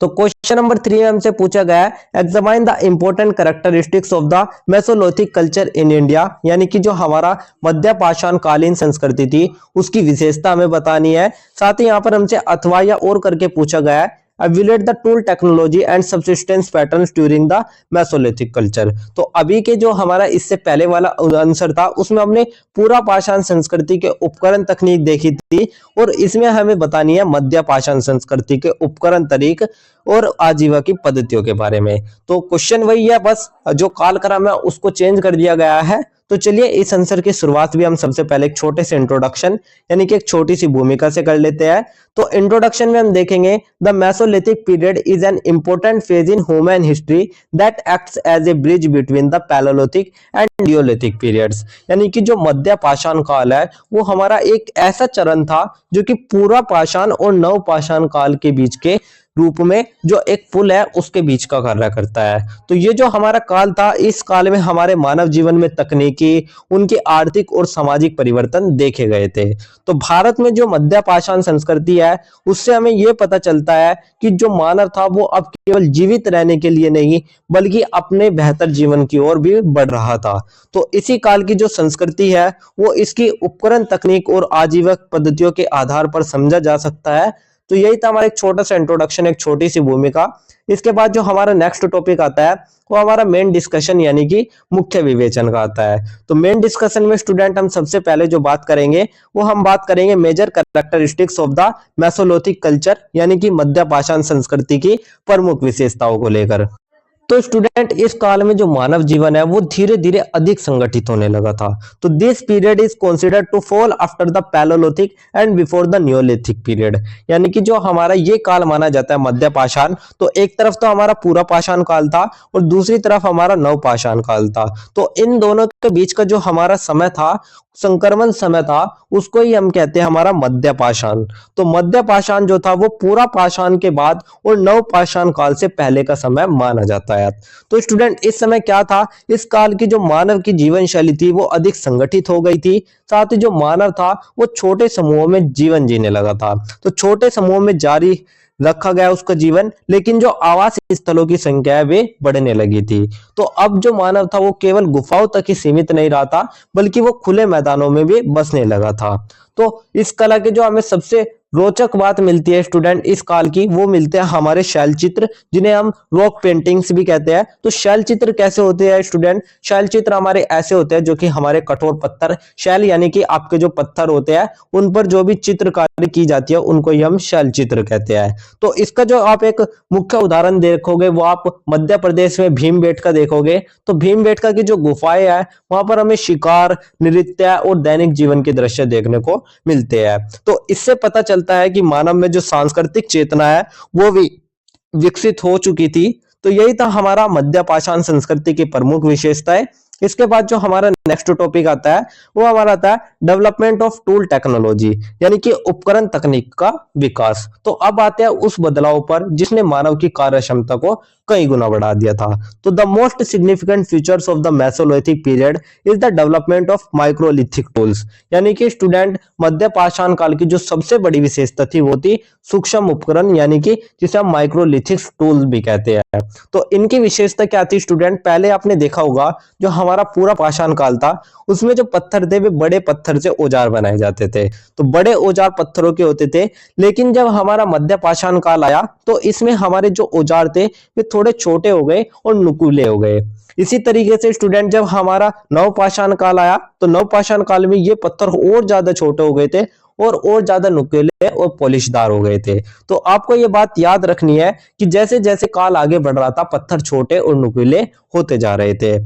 तो क्वेश्चन नंबर 3 में हमसे पूछा गया है, examine the important characteristics of the mesolithic culture in India, यानी कि जो हमारा मध्य पाषाण कालीन संस्कृति थी उसकी विशेषता हमें बतानी है। साथ ही यहाँ पर हमसे अथवा या और करके पूछा गया है, evaluate the tool technology and subsistence patterns during the Mesolithic culture। तो अभी के जो हमारा इससे पहले वाला आंसर था उसमें हमने पूरा पाषाण संस्कृति के उपकरण तकनीक देखी थी, और इसमें हमें बतानी है मध्य पाषाण संस्कृति के उपकरण तरीक और आजीविका की पद्धतियों के बारे में। तो क्वेश्चन वही है, बस जो कालक्रम है उसको चेंज कर दिया गया है। तो चलिए इस आंसर की शुरुआत भी हम सबसे पहले एक छोटे से इंट्रोडक्शन यानी कि एक छोटी सी भूमिका से कर लेते हैं। तो इंट्रोडक्शन में हम देखेंगे, the mesolithic period is an important phase in human history that acts as a bridge between the palaeolithic and neolithic periods, यानी कि जो मध्य पाषाण काल है वो हमारा एक ऐसा चरण था जो कि पूरा पाषाण और नव पाषाण काल के बीच के रूप में जो एक पुल है उसके बीच का कार्य करता है। तो ये जो हमारा काल था, इस काल में हमारे मानव जीवन में तकनीकी, उनके आर्थिक और सामाजिक परिवर्तन देखे गए थे। तो भारत में जो मध्य पाषाण संस्कृति है उससे हमें यह पता चलता है कि जो मानव था वो अब केवल जीवित रहने के लिए नहीं बल्कि अपने बेहतर जीवन की ओर भी बढ़ रहा था। तो इसी काल की जो संस्कृति है वो इसकी उपकरण तकनीक और आजीविक पद्धतियों के आधार पर समझा जा सकता है। तो यही था हमारा एक छोटा सा इंट्रोडक्शन, एक छोटी सी भूमिका। इसके बाद जो हमारा नेक्स्ट टॉपिक आता है वो हमारा मेन डिस्कशन यानी कि मुख्य विवेचन का आता है। तो मेन डिस्कशन में स्टूडेंट हम सबसे पहले जो बात करेंगे वो हम बात करेंगे major characteristics of the mesolithic culture, यानी कि मध्य पाषाण संस्कृति की प्रमुख विशेषताओं को लेकर। तो स्टूडेंट इस काल में जो मानव जीवन है वो धीरे धीरे अधिक संगठित होने लगा था। तो this period is considered to fall after the palaeolithic and before the neolithic period, यानी कि जो हमारा ये काल माना जाता है मध्य पाषाण, तो एक तरफ तो हमारा पूरा पाषाण काल था और दूसरी तरफ हमारा नव पाषाण काल था। तो इन दोनों के बीच का जो हमारा समय था, संक्रमण समय था, उसको ही हम कहते हैं हमारा मध्य पाषाण। तो मध्य पाषाण जो था वो पूरा पाषाण के बाद और नव पाषाण काल से पहले का समय माना जाता है। यातायात। तो स्टूडेंट इस समय क्या था, इस काल की जो मानव की जीवन शैली थी वो अधिक संगठित हो गई थी। साथ ही जो मानव था वो छोटे समूहों में जीवन जीने लगा था। तो छोटे समूहों में जारी रखा गया उसका जीवन, लेकिन जो आवास स्थलों की संख्या है वे बढ़ने लगी थी। तो अब जो मानव था वो केवल गुफाओं तक ही सीमित नहीं रहा था, बल्कि वो खुले मैदानों में भी बसने लगा था। तो इस कला के जो हमें सबसे रोचक बात मिलती है स्टूडेंट इस काल की, वो मिलते हैं हमारे शैल चित्र, जिन्हें हम रॉक पेंटिंग्स भी कहते हैं। तो शैल चित्र कैसे होते हैं स्टूडेंट? शैल चित्र हमारे ऐसे होते हैं जो कि हमारे कठोर पत्थर, शैल यानी कि आपके जो पत्थर होते हैं उन पर जो भी चित्रकारी की जाती है उनको ही हम शैल चित्र कहते हैं। तो इसका जो आप एक मुख्य उदाहरण देखोगे वो आप मध्य प्रदेश में भीमबेटका देखोगे। तो भीमबेटका की जो गुफाएं हैं वहां पर हमें शिकार, नृत्य और दैनिक जीवन के दृश्य देखने को मिलते हैं। तो इससे पता चलता है कि मानव में जो सांस्कृतिक चेतना है वो भी विकसित हो चुकी थी। तो यही था हमारा मध्य पाषाण संस्कृति की प्रमुख विशेषताएं। इसके बाद जो हमारा नेक्स्ट टॉपिक आता है वो हमारा आता है डेवलपमेंट ऑफ टूल टेक्नोलॉजी, यानी कि उपकरण तकनीक का विकास। तो अब आते हैं उस बदलाव पर जिसने मानव की कार्य क्षमता को कई गुना बढ़ा दिया था। तो the most significant features of the mesolithic period is the development of microlithic tools, यानी कि स्टूडेंट मध्य पाषाण काल की जो सबसे बड़ी विशेषता थी वो थी सूक्ष्म उपकरण, यानी कि जिसे हम माइक्रोलिथिक टूल्स भी कहते हैं। तो इनकी विशेषता क्या थी स्टूडेंट? पहले आपने देखा होगा जो हमारा पूरा पाषाण काल था उसमें जो पत्थर थे वे बड़े पत्थर से औजार बनाए जाते थे। तो बड़े औजार पत्थरों के होते थे, लेकिन जब हमारा मध्य पाषाण काल आया तो इसमें हमारे जो औजार थे वे थोड़े छोटे हो गए और नुकीले हो गए। इसी तरीके से स्टूडेंट जब हमारा नवपाषाण काल आया तो नवपाषाण काल में ये पत्थर और ज्यादा छोटे हो गए थे और ज्यादा नुकीले और पॉलिशदार हो गए थे। तो आपको ये बात याद रखनी है कि जैसे जैसे काल आगे बढ़ रहा था पत्थर छोटे और नुकीले होते जा रहे थे।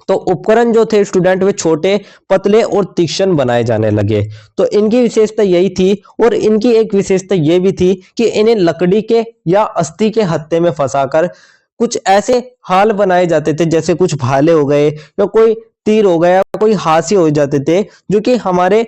तो उपकरण जो थे स्टूडेंट वे छोटे, पतले और तीक्ष्ण बनाए जाने लगे। तो इनकी विशेषता यही थी, और इनकी एक विशेषता ये भी थी कि इन्हें लकड़ी के या अस्थि के हत्थे में फंसाकर कुछ ऐसे हाल बनाए जाते थे, जैसे कुछ भाले हो गए या कोई तीर हो गया, कोई हाथी हो जाते थे, जो कि हमारे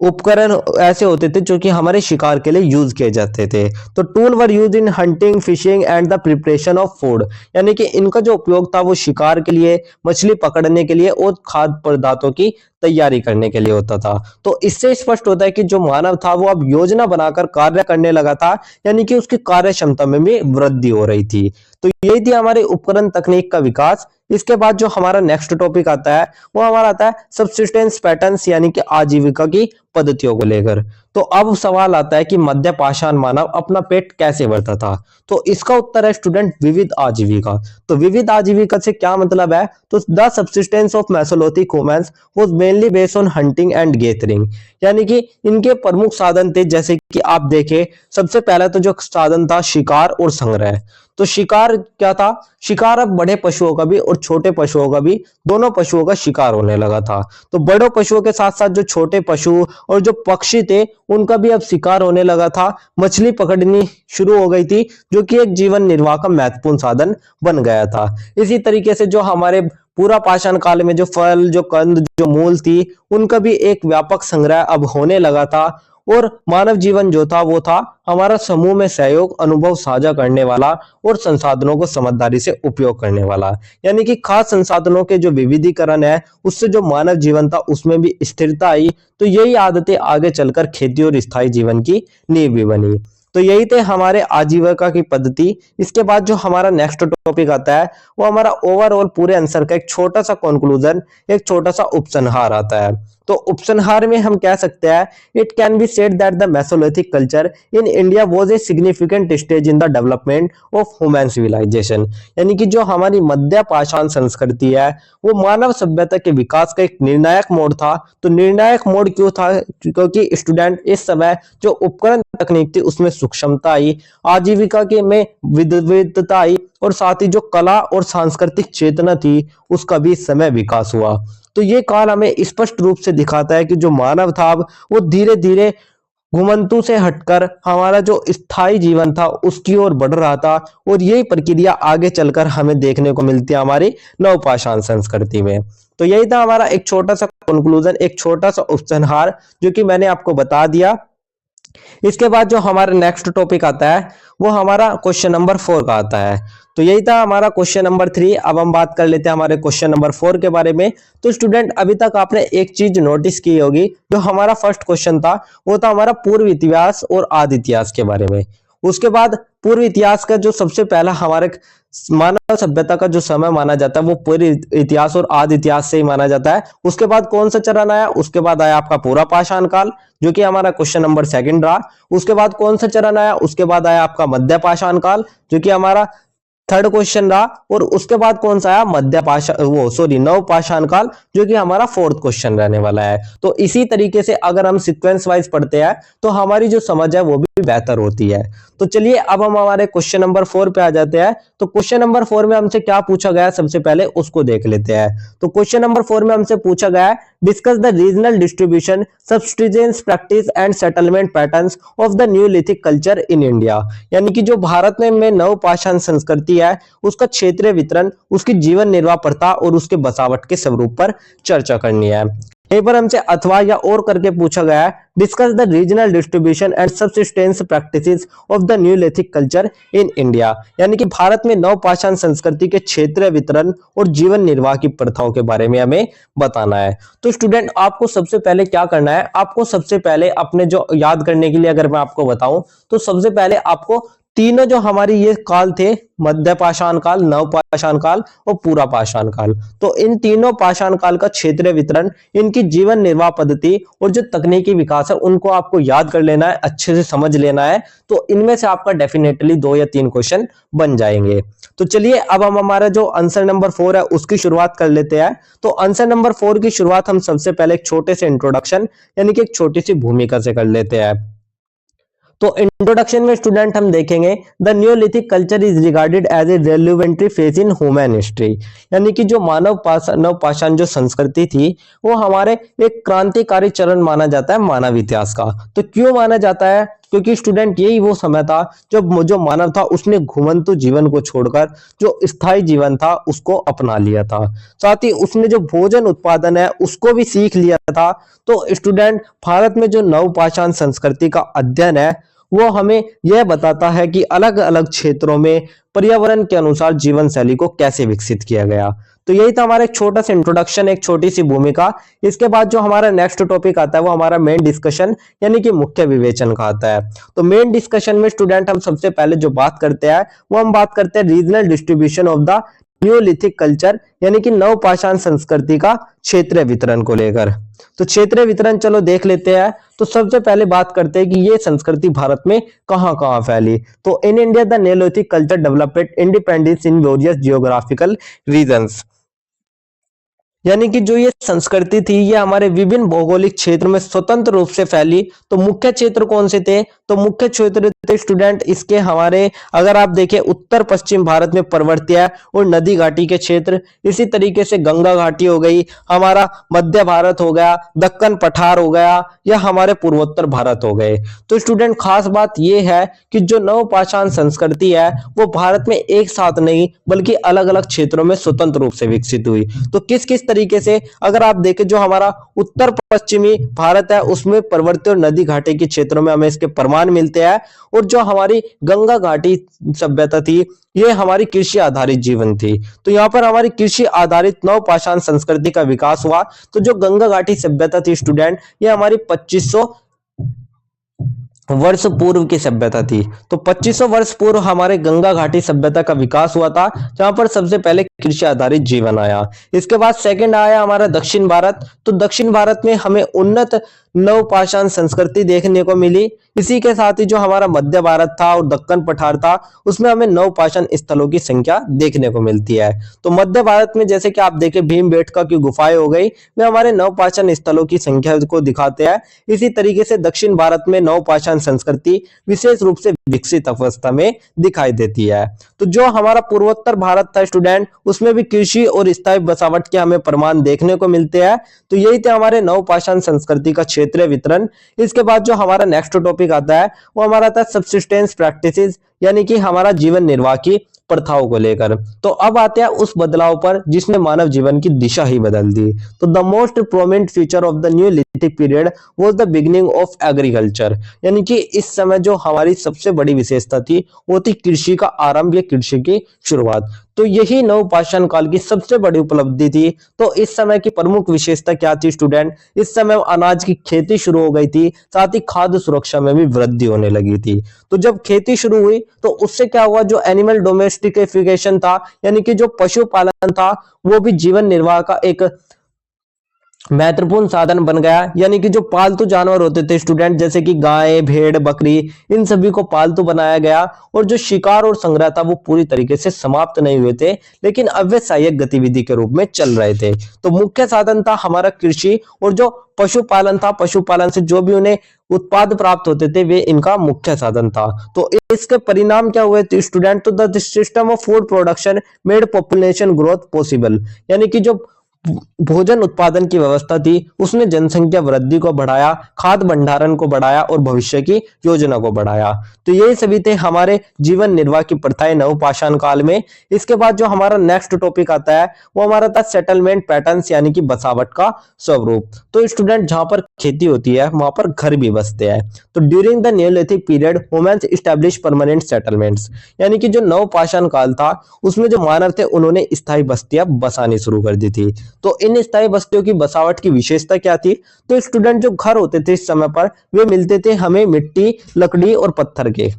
उपकरण ऐसे होते थे जो कि हमारे शिकार के लिए यूज किए जाते थे। तो tool were use in hunting, fishing and the preparation of food, यानी कि इनका जो उपयोग था वो शिकार के लिए, मछली पकड़ने के लिए और खाद्य पदार्थों की तैयारी करने के लिए होता था। तो इससे स्पष्ट होता है कि जो मानव था वो अब योजना बनाकर कार्य करने लगा था, यानी कि उसकी कार्य क्षमता में भी वृद्धि हो रही थी। तो यही थी हमारे उपकरण तकनीक का विकास। इसके बाद जो हमारा नेक्स्ट टॉपिक आता है वो हमारा आता है सब्सिस्टेंस पैटर्न्स, यानी कि आजीविका की पद्धतियों को लेकर। तो अब सवाल आता है कि मध्य पाषाण मानव अपना पेट कैसे भरता था? तो इसका उत्तर है स्टूडेंट विविध आजीविका। तो विविध आजीविका से क्या मतलब है? तो the subsistence of Mesolithic humans was mainly based on hunting and gathering, यानी कि इनके प्रमुख साधन थे, जैसे कि आप देखें सबसे पहला तो जो साधन था शिकार और संग्रह। तो शिकार क्या था? शिकार अब बड़े पशुओं का भी और छोटे पशुओं का भी, दोनों पशुओं का शिकार होने लगा था। तो बड़े पशुओं के साथ साथ जो छोटे पशु और जो पक्षी थे उनका भी अब शिकार होने लगा था। मछली पकड़नी शुरू हो गई थी, जो कि एक जीवन निर्वाह का महत्वपूर्ण साधन बन गया था। इसी तरीके से जो हमारे पूरा पाषाण काल में जो फल, जो कंद, जो मूल थी, उनका भी एक व्यापक संग्रह अब होने लगा था। और मानव जीवन जो था वो था हमारा समूह में सहयोग, अनुभव साझा करने वाला और संसाधनों को समझदारी से उपयोग करने वाला, यानी कि खास संसाधनों के जो विविधीकरण है उससे जो मानव जीवन था उसमें भी स्थिरता आई। तो यही आदतें आगे चलकर खेती और स्थायी जीवन की नींव भी बनी। तो यही थे हमारे आजीविका की पद्धति। इसके बाद जो हमारा नेक्स्ट टॉपिक आता है वो हमारा ओवरऑल पूरे आंसर का एक छोटा सा कंक्लूजन, एक छोटा सा उपसंहार आता है। तो उपसंहार में हम कह सकते हैं it can be said that the mesolithic culture in India was a significant stage in the development of human civilization, यानी कि जो हमारी मध्य पाषाण संस्कृति है वो मानव सभ्यता के विकास का एक निर्णायक मोड़ था। तो निर्णायक मोड़ क्यों था? क्योंकि स्टूडेंट इस समय जो उपकरण तकनीक थी उसमें सूक्ष्मता आई, आजीविका के में विविधता आई, और साथ ही जो कला और सांस्कृतिक चेतना थी उसका भी इस समय विकास हुआ। तो ये काल हमें स्पष्ट रूप से दिखाता है कि जो मानव था वो धीरे धीरे घुमंतु से हटकर हमारा जो स्थायी जीवन था उसकी ओर बढ़ रहा था, और यही प्रक्रिया आगे चलकर हमें देखने को मिलती है हमारी नवपाषाण संस्कृति में। तो यही था हमारा एक छोटा सा कंक्लूजन, एक छोटा सा उपसंहार जो कि मैंने आपको बता दिया। इसके बाद जो हमारा नेक्स्ट टॉपिक आता है वो हमारा क्वेश्चन नंबर 4 का आता है। तो यही था हमारा क्वेश्चन नंबर 3। अब हम बात कर लेते हैं हमारे क्वेश्चन नंबर 4 के बारे में। तो स्टूडेंट अभी तक आपने एक चीज नोटिस की होगी, जो हमारा फर्स्ट क्वेश्चन था वो था हमारा पूर्व इतिहास और आदि इतिहास के बारे में। उसके बाद पूर्व इतिहास का जो सबसे पहला हमारे मानव सभ्यता का जो समय माना जाता है वो पूर्व इतिहास और आदि इतिहास से ही माना जाता है। उसके बाद कौन सा चरण आया? उसके बाद आया आपका पूरा पाषाण काल, जो कि हमारा क्वेश्चन नंबर 2 रहा। उसके बाद कौन सा चरण आया? उसके बाद आया आपका मध्य पाषाण काल, जो कि हमारा 3rd क्वेश्चन रहा। और उसके बाद कौन सा आया? नव पाषाण काल, जो कि हमारा 4th क्वेश्चन रहने वाला है। तो इसी तरीके से अगर हम सीक्वेंस वाइज पढ़ते हैं तो हमारी जो समझ है वो भी बेहतर होती है। तो चलिए अब हम हमारे क्वेश्चन नंबर 4 पे आ जाते हैं। तो क्वेश्चन नंबर 4 में हमसे क्या पूछा गया है, सबसे पहले उसको देख लेते हैं। तो क्वेश्चन नंबर 4 में हमसे पूछा गया है, discuss the regional distribution, subsistence practice and settlement patterns of the neolithic culture in India. यानी कि जो भारत में नवपाषाण संस्कृति है उसका क्षेत्रीय वितरण, उसकी जीवन निर्वाह प्रथा और उसके बसावट के स्वरूप पर चर्चा करनी है। यहीं पर हमसे अथवा या और करके पूछा गया है, discuss the regional distribution and subsistence practices of the neolithic culture in India. यानी कि भारत में नवपाषाण संस्कृति के क्षेत्रीय वितरण और जीवन निर्वाह की प्रथाओं के बारे में हमें बताना है। तो स्टूडेंट आपको सबसे पहले क्या करना है, आपको सबसे पहले अपने जो याद करने के लिए अगर मैं आपको बताऊं तो सबसे पहले आपको तीनों जो हमारी ये काल थे, मध्य पाषाण काल, नव पाषाण काल और पूरा पाषाण काल, तो इन तीनों पाषाण काल का क्षेत्रीय वितरण, इनकी जीवन निर्वाह पद्धति और जो तकनीकी विकास है उनको आपको याद कर लेना है, अच्छे से समझ लेना है। तो इनमें से आपका डेफिनेटली 2 या 3 क्वेश्चन बन जाएंगे। तो चलिए अब हम हमारा जो आंसर नंबर 4 है उसकी शुरुआत कर लेते हैं। तो आंसर नंबर 4 की शुरुआत हम सबसे पहले एक छोटे से इंट्रोडक्शन यानी कि एक छोटी सी भूमिका से कर लेते हैं। तो इंट्रोडक्शन में स्टूडेंट हम देखेंगे, the neolithic culture is regarded as a revolutionary phase in human history. यानी कि जो नवपाषाण जो संस्कृति थी वो हमारे एक क्रांतिकारी चरण माना जाता है मानव इतिहास का। तो क्यों माना जाता है? क्योंकि स्टूडेंट यही वो समय था जब जो मानव था उसने घुमंतु जीवन को छोड़कर जो स्थायी जीवन था उसको अपना लिया था, साथ ही उसने जो भोजन उत्पादन है उसको भी सीख लिया था। तो स्टूडेंट भारत में जो नवपाषाण संस्कृति का अध्ययन है वो हमें यह बताता है कि अलग अलग क्षेत्रों में पर्यावरण के अनुसार जीवन शैली को कैसे विकसित किया गया। तो यही था हमारा एक छोटा सा इंट्रोडक्शन, एक छोटी सी भूमिका। इसके बाद जो हमारा नेक्स्ट टॉपिक आता है वो हमारा मेन डिस्कशन यानी कि मुख्य विवेचन का आता है। तो मेन डिस्कशन में स्टूडेंट हम सबसे पहले जो बात करते हैं वो हम बात करते हैं regional distribution of the neolithic culture, यानी कि नवपाषाण संस्कृति का क्षेत्रीय वितरण को लेकर। तो क्षेत्रीय वितरण चलो देख लेते हैं। तो सबसे पहले बात करते हैं कि ये संस्कृति भारत में कहां कहां फैली। तो in India the neolithic culture developed independence in various geographical regions. यानी कि जो ये संस्कृति थी ये हमारे विभिन्न भौगोलिक क्षेत्र में स्वतंत्र रूप से फैली। तो मुख्य क्षेत्र कौन से थे? तो मुख्य क्षेत्र थे स्टूडेंट इसके हमारे, अगर आप देखें, उत्तर पश्चिम भारत में पर्वतीय और नदी घाटी के क्षेत्र, इसी तरीके से गंगा घाटी हो गई, हमारा मध्य भारत हो गया, दक्कन पठार हो गया, या हमारे पूर्वोत्तर भारत हो गए। तो स्टूडेंट खास बात यह है कि जो नवपाषाण संस्कृति है वो भारत में एक साथ नहीं बल्कि अलग अलग क्षेत्रों में स्वतंत्र रूप से विकसित हुई। तो किस किस तरीके से, अगर आप देखें, जो हमारा उत्तर पश्चिमी भारत है उसमें पर्वतीय और नदी घाटी के क्षेत्रों में हमें इसके प्रमाण मिलते हैं। और जो हमारी गंगा घाटी सभ्यता थी ये हमारी कृषि आधारित जीवन थी। तो यहाँ पर हमारी कृषि आधारित नवपाषाण संस्कृति का विकास हुआ। तो जो गंगा घाटी सभ्यता थी स्टूडेंट ये हमारी 2500 वर्ष पूर्व की सभ्यता थी। तो 2500 वर्ष पूर्व हमारे गंगा घाटी सभ्यता का विकास हुआ था, जहां पर सबसे पहले कृषि आधारित जीवन आया। इसके बाद सेकंड आया हमारा दक्षिण भारत। तो दक्षिण भारत में हमें उन्नत नवपाषाण संस्कृति देखने को मिली। इसी के साथ ही जो हमारा मध्य भारत था और दक्कन पठार था उसमें हमें नवपाषाण स्थलों की संख्या देखने को मिलती है। तो मध्य भारत में जैसे कि आप देखें भीमबेटका की गुफाएं हो गई, वे हमारे नवपाषाण स्थलों की संख्या को दिखाते हैं। इसी तरीके से दक्षिण भारत में नवपाषाण संस्कृति विशेष रूप से विकसित अवस्था में दिखाई देती है। तो जो हमारा पूर्वोत्तर भारत था स्टूडेंट उसमें भी कृषि और स्थायी बसावट के हमें प्रमाण देखने को मिलते हैं। तो यही थे हमारे नवपाषाण संस्कृति का क्षेत्रीय वितरण। इसके बाद जो हमारा नेक्स्ट टॉपिक आता है वो हमारा था सब्सिस्टेंस प्रैक्टिसेस, यानी कि हमारा जीवन निर्वाह की प्रथाओं को लेकर। तो अब आते हैं उस बदलाव पर जिसने मानव जीवन की दिशा ही बदल दी। तो the most prominent feature of the Neolithic period was the beginning of agriculture, यानी कि इस समय जो हमारी सबसे बड़ी विशेषता थी वो थी कृषि का आरंभ या कृषि की शुरुआत। तो यही नवपाषाण काल की सबसे बड़ी उपलब्धि थी। तो इस समय की प्रमुख विशेषता क्या थी स्टूडेंट? इस समय अनाज की खेती शुरू हो गई थी, साथ ही खाद्य सुरक्षा में भी वृद्धि होने लगी थी। तो जब खेती शुरू हुई तो उससे क्या हुआ, जो एनिमल डोमेस्टिकेशन था यानी कि जो पशुपालन था वो भी जीवन निर्वाह का एक महत्वपूर्ण साधन बन गया। यानी कि जो पालतू जानवर होते थे स्टूडेंट, जैसे कि गाय, भेड़, बकरी, इन सभी को पालतू बनाया गया और जो शिकार और संग्रह था वो पूरी तरीके से समाप्त नहीं हुए थे, लेकिन अब वे सहायक गतिविधि के रूप में चल रहे थे। तो मुख्य साधन था हमारा कृषि, और जो पशुपालन था, पशुपालन से जो भी उन्हें उत्पाद प्राप्त होते थे वे इनका मुख्य साधन था। तो इसके परिणाम क्या हुए थे स्टूडेंट? तो the system of food production made population growth possible, यानी कि जो भोजन उत्पादन की व्यवस्था थी उसने जनसंख्या वृद्धि को बढ़ाया, खाद्य भंडारण को बढ़ाया और भविष्य की योजना को बढ़ाया। तो यही सभी थे हमारे जीवन निर्वाह की प्रथाएं नवपाषाण काल में। इसके बाद जो हमारा नेक्स्ट टॉपिक आता है वो हमारा था सेटलमेंट पैटर्न्स, यानी कि बसावट का स्वरूप। तो स्टूडेंट, जहां पर खेती होती है वहां पर घर भी बसते हैं। तो during the Neolithic period humans establish permanent settlements, यानी कि जो नवपाषाण काल था उसमें जो मानव थे उन्होंने स्थायी बस्तियां बसानी शुरू कर दी थी। तो इन स्थायी बस्तियों की बसावट की विशेषता क्या थी? तो स्टूडेंट, जो घर होते थे इस समय पर वे मिलते थे हमें मिट्टी, लकड़ी और पत्थर के।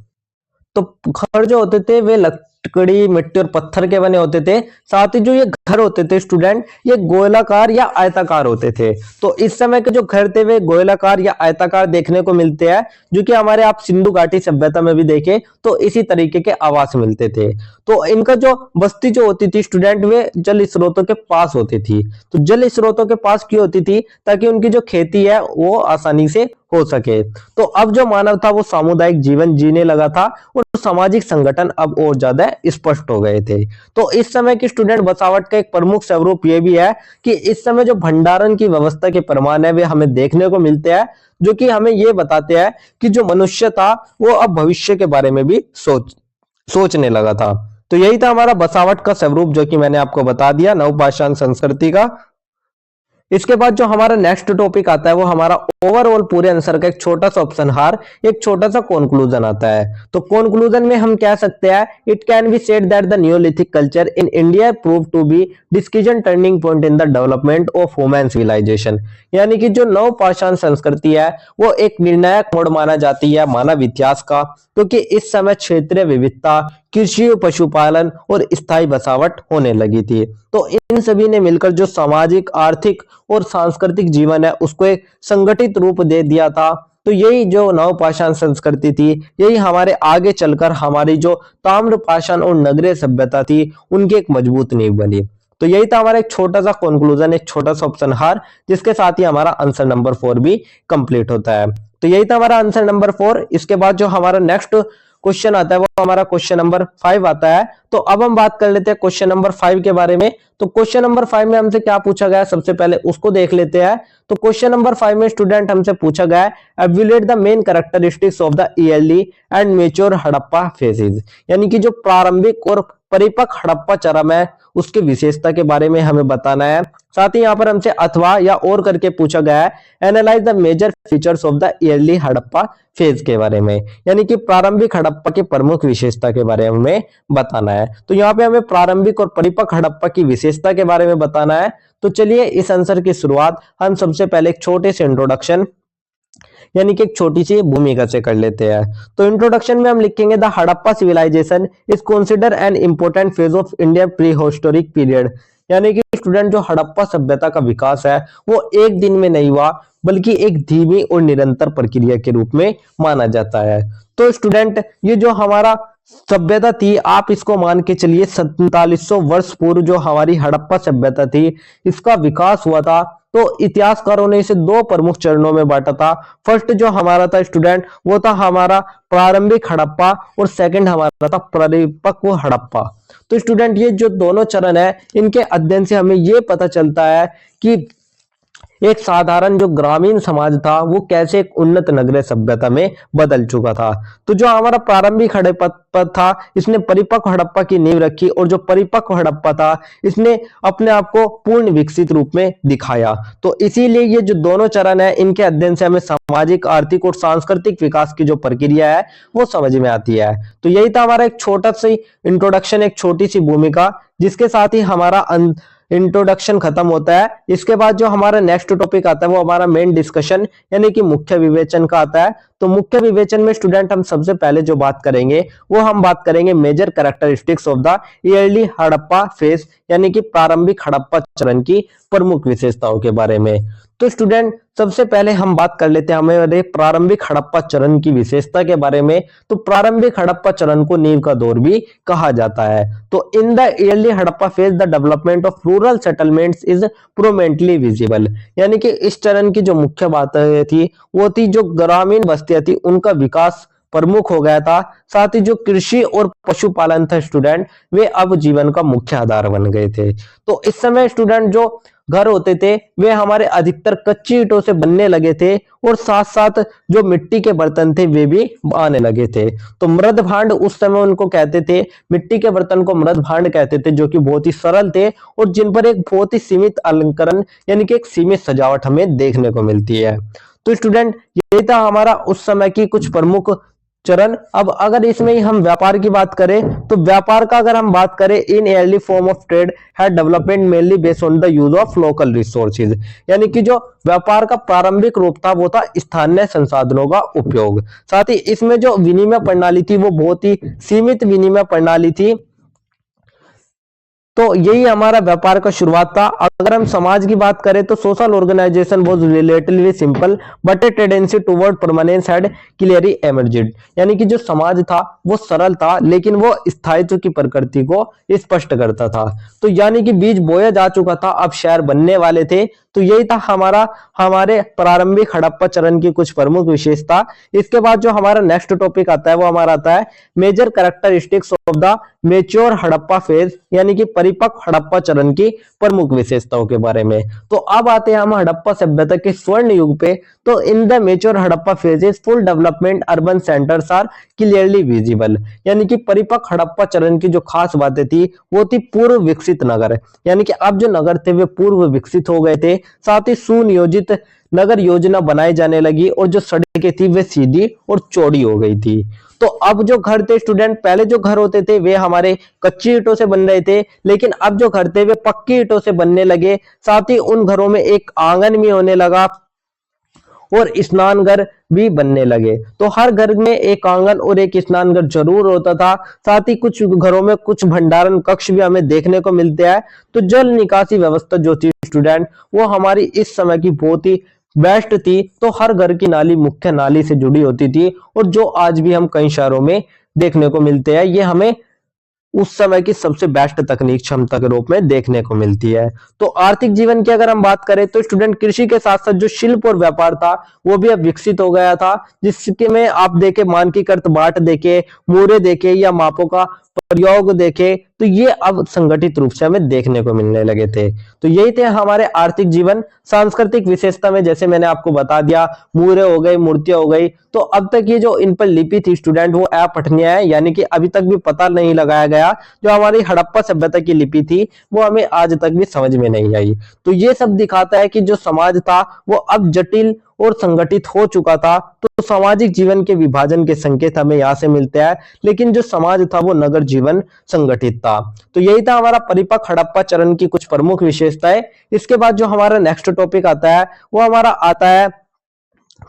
तो घर जो होते थे वे लकड़ी, मिट्टी और पत्थर के बने होते थे। साथ ही जो ये घर होते थे स्टूडेंट, ये गोलाकार या आयताकार होते थे। तो इस समय के जो घर थे वे गोलाकार या आयताकार देखने को मिलते हैं, जो कि हमारे आप सिंधु घाटी सभ्यता में भी देखें तो इसी तरीके के आवास मिलते थे। तो इनका जो बस्ती जो होती थी स्टूडेंट, वे जल स्रोतों के पास होती थी। तो जल स्रोतों के पास क्यों होती थी? ताकि उनकी जो खेती है वो आसानी से हो सके। तो अब जो मानव था वो सामुदायिक जीवन जीने लगा था और सामाजिक संगठन अब और ज्यादा स्पष्ट हो गए थे। तो इस समय की स्टूडेंट बसावट का एक प्रमुख स्वरूप ये भी है कि इस समय जो भंडारण की व्यवस्था के प्रमाण है वे हमें देखने को मिलते हैं, जो कि हमें ये बताते हैं कि जो मनुष्य था वो अब भविष्य के बारे में भी सोचने लगा था। तो यही था हमारा बसावट का स्वरूप, जो कि मैंने आपको बता दिया नवपाषाण संस्कृति का। इसके बाद जो हमारा नेक्स्ट टॉपिक आता है वो हमारा ओवरऑल पूरे आंसर का एक छोटा सा ऑप्शन हार, एक छोटा सा कंक्लूजन आता है। तो कंक्लूजन में हम कह सकते हैं, it can be said that the neolithic culture in India prove to be decision turning point in the development of human civilization, यानी कि जो नवपाषाण संस्कृति है वो एक निर्णायक मोड़ माना जाती है मानव इतिहास का, क्योंकि इस समय क्षेत्रीय विविधता, कृषि, पशुपालन और स्थायी बसावट होने लगी थी। तो इन सभी ने मिलकर जो सामाजिक, आर्थिक और सांस्कृतिक जीवन है उसको एक संगठित रूप दे दिया था। तो यही जो नवपाषाण संस्कृति थी, यही हमारे आगे चलकर हमारी जो ताम्रपाषाण और नगरीय सभ्यता थी उनकी एक मजबूत नींव बनी। तो यही था हमारा एक छोटा सा कंक्लूजन, एक छोटा सा ऑप्शन हार, जिसके साथ ही हमारा आंसर नंबर 4 भी कंप्लीट होता है। तो यही था हमारा आंसर नंबर 4। इसके बाद जो हमारा नेक्स्ट क्वेश्चन आता है वो हमारा क्वेश्चन नंबर 5 आता है। तो अब हम बात कर लेते हैं क्वेश्चन नंबर 5 के बारे में। तो क्वेश्चन नंबर 5 में हमसे क्या पूछा गया है, सबसे पहले उसको देख लेते हैं। तो क्वेश्चन नंबर 5 में स्टूडेंट हमसे पूछा गया है, evaluate the main characteristics of the early and mature Harappa phases, यानी कि जो प्रारंभिक और परिपक्व हड़प्पा चरम है उसकी विशेषता के बारे में हमें बताना है। साथ ही यहाँ पर हमसे अथवा या और करके पूछा गया है, analyse the major features of the early Harappa phase के बारे में, यानी कि प्रारंभिक हड़प्पा की प्रमुख विशेषता के बारे में हमें बताना है। तो यहाँ पे हमें प्रारंभिक और परिपक्व हड़प्पा की विशेषता के बारे में बताना है। तो चलिए इस आंसर की शुरुआत हम सबसे पहले एक छोटे से इंट्रोडक्शन यानी कि एक छोटी सी भूमिका से कर लेते हैं। तो इंट्रोडक्शन में हम लिखेंगे, the Harappa civilization is consider an important phase of Indian pre historic period, यानी कि स्टूडेंट जो हड़प्पा सभ्यता का विकास है वो एक दिन में नहीं हुआ, बल्कि एक धीमी और निरंतर प्रक्रिया के रूप में माना जाता है। तो स्टूडेंट, ये जो हमारा सभ्यता थी, आप इसको मान के चलिए 4700 वर्ष पूर्व जो हमारी हड़प्पा सभ्यता थी इसका विकास हुआ था। तो इतिहासकारों ने इसे दो प्रमुख चरणों में बांटा था। फर्स्ट जो हमारा था स्टूडेंट वो था हमारा प्रारंभिक हड़प्पा, और सेकंड हमारा था परिपक्व हड़प्पा। तो स्टूडेंट, ये जो दोनों चरण है इनके अध्ययन से हमें ये पता चलता है कि एक साधारण जो ग्रामीण समाज था वो कैसे एक उन्नत नगरीय सभ्यता में बदल चुका था। तो जो हमारा प्रारंभिक हड़प्पा था इसने परिपक्व हड़प्पा की नींव रखी, और जो परिपक्व हड़प्पा था इसने अपने आप को पूर्ण विकसित रूप में दिखाया। तो इसीलिए ये जो दोनों चरण है इनके अध्ययन से हमें सामाजिक, आर्थिक और सांस्कृतिक विकास की जो प्रक्रिया है वो समझ में आती है। तो यही था हमारा एक छोटा सा इंट्रोडक्शन, एक छोटी सी भूमिका, जिसके साथ ही हमारा इंट्रोडक्शन खत्म होता है। इसके बाद जो हमारा नेक्स्ट टॉपिक आता है वो हमारा मेन डिस्कशन यानी कि मुख्य विवेचन का आता है। तो मुख्य विवेचन में स्टूडेंट हम सबसे पहले जो बात करेंगे वो हम बात करेंगे major characteristics of the early Harappa phase यानी कि प्रारंभिक हड़प्पा चरण की प्रमुख विशेषताओं के बारे में। तो स्टूडेंट सबसे पहले हम बात कर लेते हैं हमारे प्रारंभिक हड़प्पा चरण की विशेषता के बारे में। तो प्रारंभिक हड़प्पा चरण को नींव का दौर भी कहा जाता है। तो in the early Harappa phase the development of rural settlements is prominently visible, यानी कि इस चरण की जो मुख्य बात थी वो थी जो ग्रामीण बस्तियां थी उनका विकास प्रमुख हो गया था। साथ ही जो कृषि और पशुपालन था स्टूडेंट वे अब जीवन का मुख्य आधार बन गए थे। तो इस समय स्टूडेंट जो घर होते थे वे हमारे अधिकतर कच्ची ईंटों से बनने लगे थे, और साथ साथ जो मिट्टी के बर्तन थे वे भी आने लगे थे। तो मृद भांड उस समय उनको कहते थे, मिट्टी के बर्तन को मृद भांड कहते थे, जो कि बहुत ही सरल थे और जिन पर एक बहुत ही सीमित अलंकरण यानी कि एक सीमित सजावट हमें देखने को मिलती है। तो स्टूडेंट ये था हमारा उस समय की कुछ प्रमुख चरण। अब अगर इसमें ही हम व्यापार की बात करें तो व्यापार का अगर हम बात करें, in early form of trade had development mainly based on the use of local resources, यानी कि जो व्यापार का प्रारंभिक रूप था वो था स्थानीय संसाधनों का उपयोग। साथ ही इसमें जो विनिमय प्रणाली थी वो बहुत ही सीमित विनिमय प्रणाली थी। तो यही हमारा व्यापार का शुरुआत था। अगर हम समाज की बात करें तो social organization was relatively simple but a tendency toward permanence had clearly emerged, यानी कि जो समाज था वो सरल था लेकिन वो स्थायित्व की प्रकृति को स्पष्ट करता था। तो यानी कि बीज बोया जा चुका था, अब शहर बनने वाले थे। तो यही था हमारे प्रारंभिक हड़प्पा चरण की कुछ प्रमुख विशेषता। इसके बाद जो हमारा नेक्स्ट टॉपिक आता है वो हमारा आता है major characteristics of the mature Harappa phase, यानी कि परिपक्व हड़प्पा चरण की प्रमुख विशेषताओं के बारे में। तो अब आते हैं हम हड़प्पा सभ्यता के स्वर्ण युग पे। तो in the mature Harappa phases full development urban centres are clearly visible, यानी कि परिपक्व हड़प्पा चरण की जो खास बातें थी वो थी पूर्व विकसित नगर, यानी कि अब जो नगर थे वे पूर्व विकसित हो गए थे। साथ ही सुनियोजित नगर योजना बनाई जाने लगी और जो सड़कें थी वे सीधी और चौड़ी हो गई थी। तो अब जो घर थे स्टूडेंट, पहले जो घर होते थे वे हमारे कच्ची ईंटों से बन रहे थे, लेकिन अब जो घर थे वे पक्की ईंटों से बनने लगे। साथ ही उन घरों में एक आंगन भी होने लगा और स्नान घर भी बनने लगे। तो हर घर में एक आंगन और एक स्नान घर जरूर होता था। साथ ही कुछ घरों में कुछ भंडारण कक्ष भी हमें देखने को मिलते हैं। तो जल निकासी व्यवस्था जो थी स्टूडेंट वो हमारी इस समय की बहुत ही बेस्ट थी। तो हर घर की नाली मुख्य नाली से जुड़ी होती थी, और जो आज भी हम कई शहरों में देखने को मिलते हैं, ये हमें उस समय की सबसे बेस्ट तकनीक क्षमता के रूप में देखने को मिलती है। तो आर्थिक जीवन की अगर हम बात करें तो स्टूडेंट कृषि के साथ साथ जो शिल्प और व्यापार था वो भी अब विकसित हो गया था, जिसके में आप देखे मानकीकृत बाट देखे, मूरे देखे या मापों का प्रयोग देखे, तो ये अब संगठित रूप से हमें देखने को मिलने लगे थे। तो यही थे हमारे आर्थिक जीवन। सांस्कृतिक विशेषता में जैसे मैंने आपको बता दिया, मूरे हो गई, मूर्तियां हो गई। तो अब तक ये जो इन पर लिपि थी स्टूडेंट वो अपठनीय है, यानी कि अभी तक भी पता नहीं लगाया गया। जो हमारी हड़प्पा सभ्यता की लिपि थी वो हमें आज तक भी समझ में नहीं आई। तो ये सब दिखाता है कि जो समाज था वो अब जटिल और संगठित हो चुका था। तो सामाजिक जीवन के विभाजन के संकेत हमें यहाँ से मिलते हैं, लेकिन जो समाज था वो नगर जीवन संगठित था। तो यही था हमारा परिपक्व हड़प्पा चरण की कुछ प्रमुख विशेषताएं। इसके बाद जो हमारा नेक्स्ट टॉपिक आता है वो हमारा आता है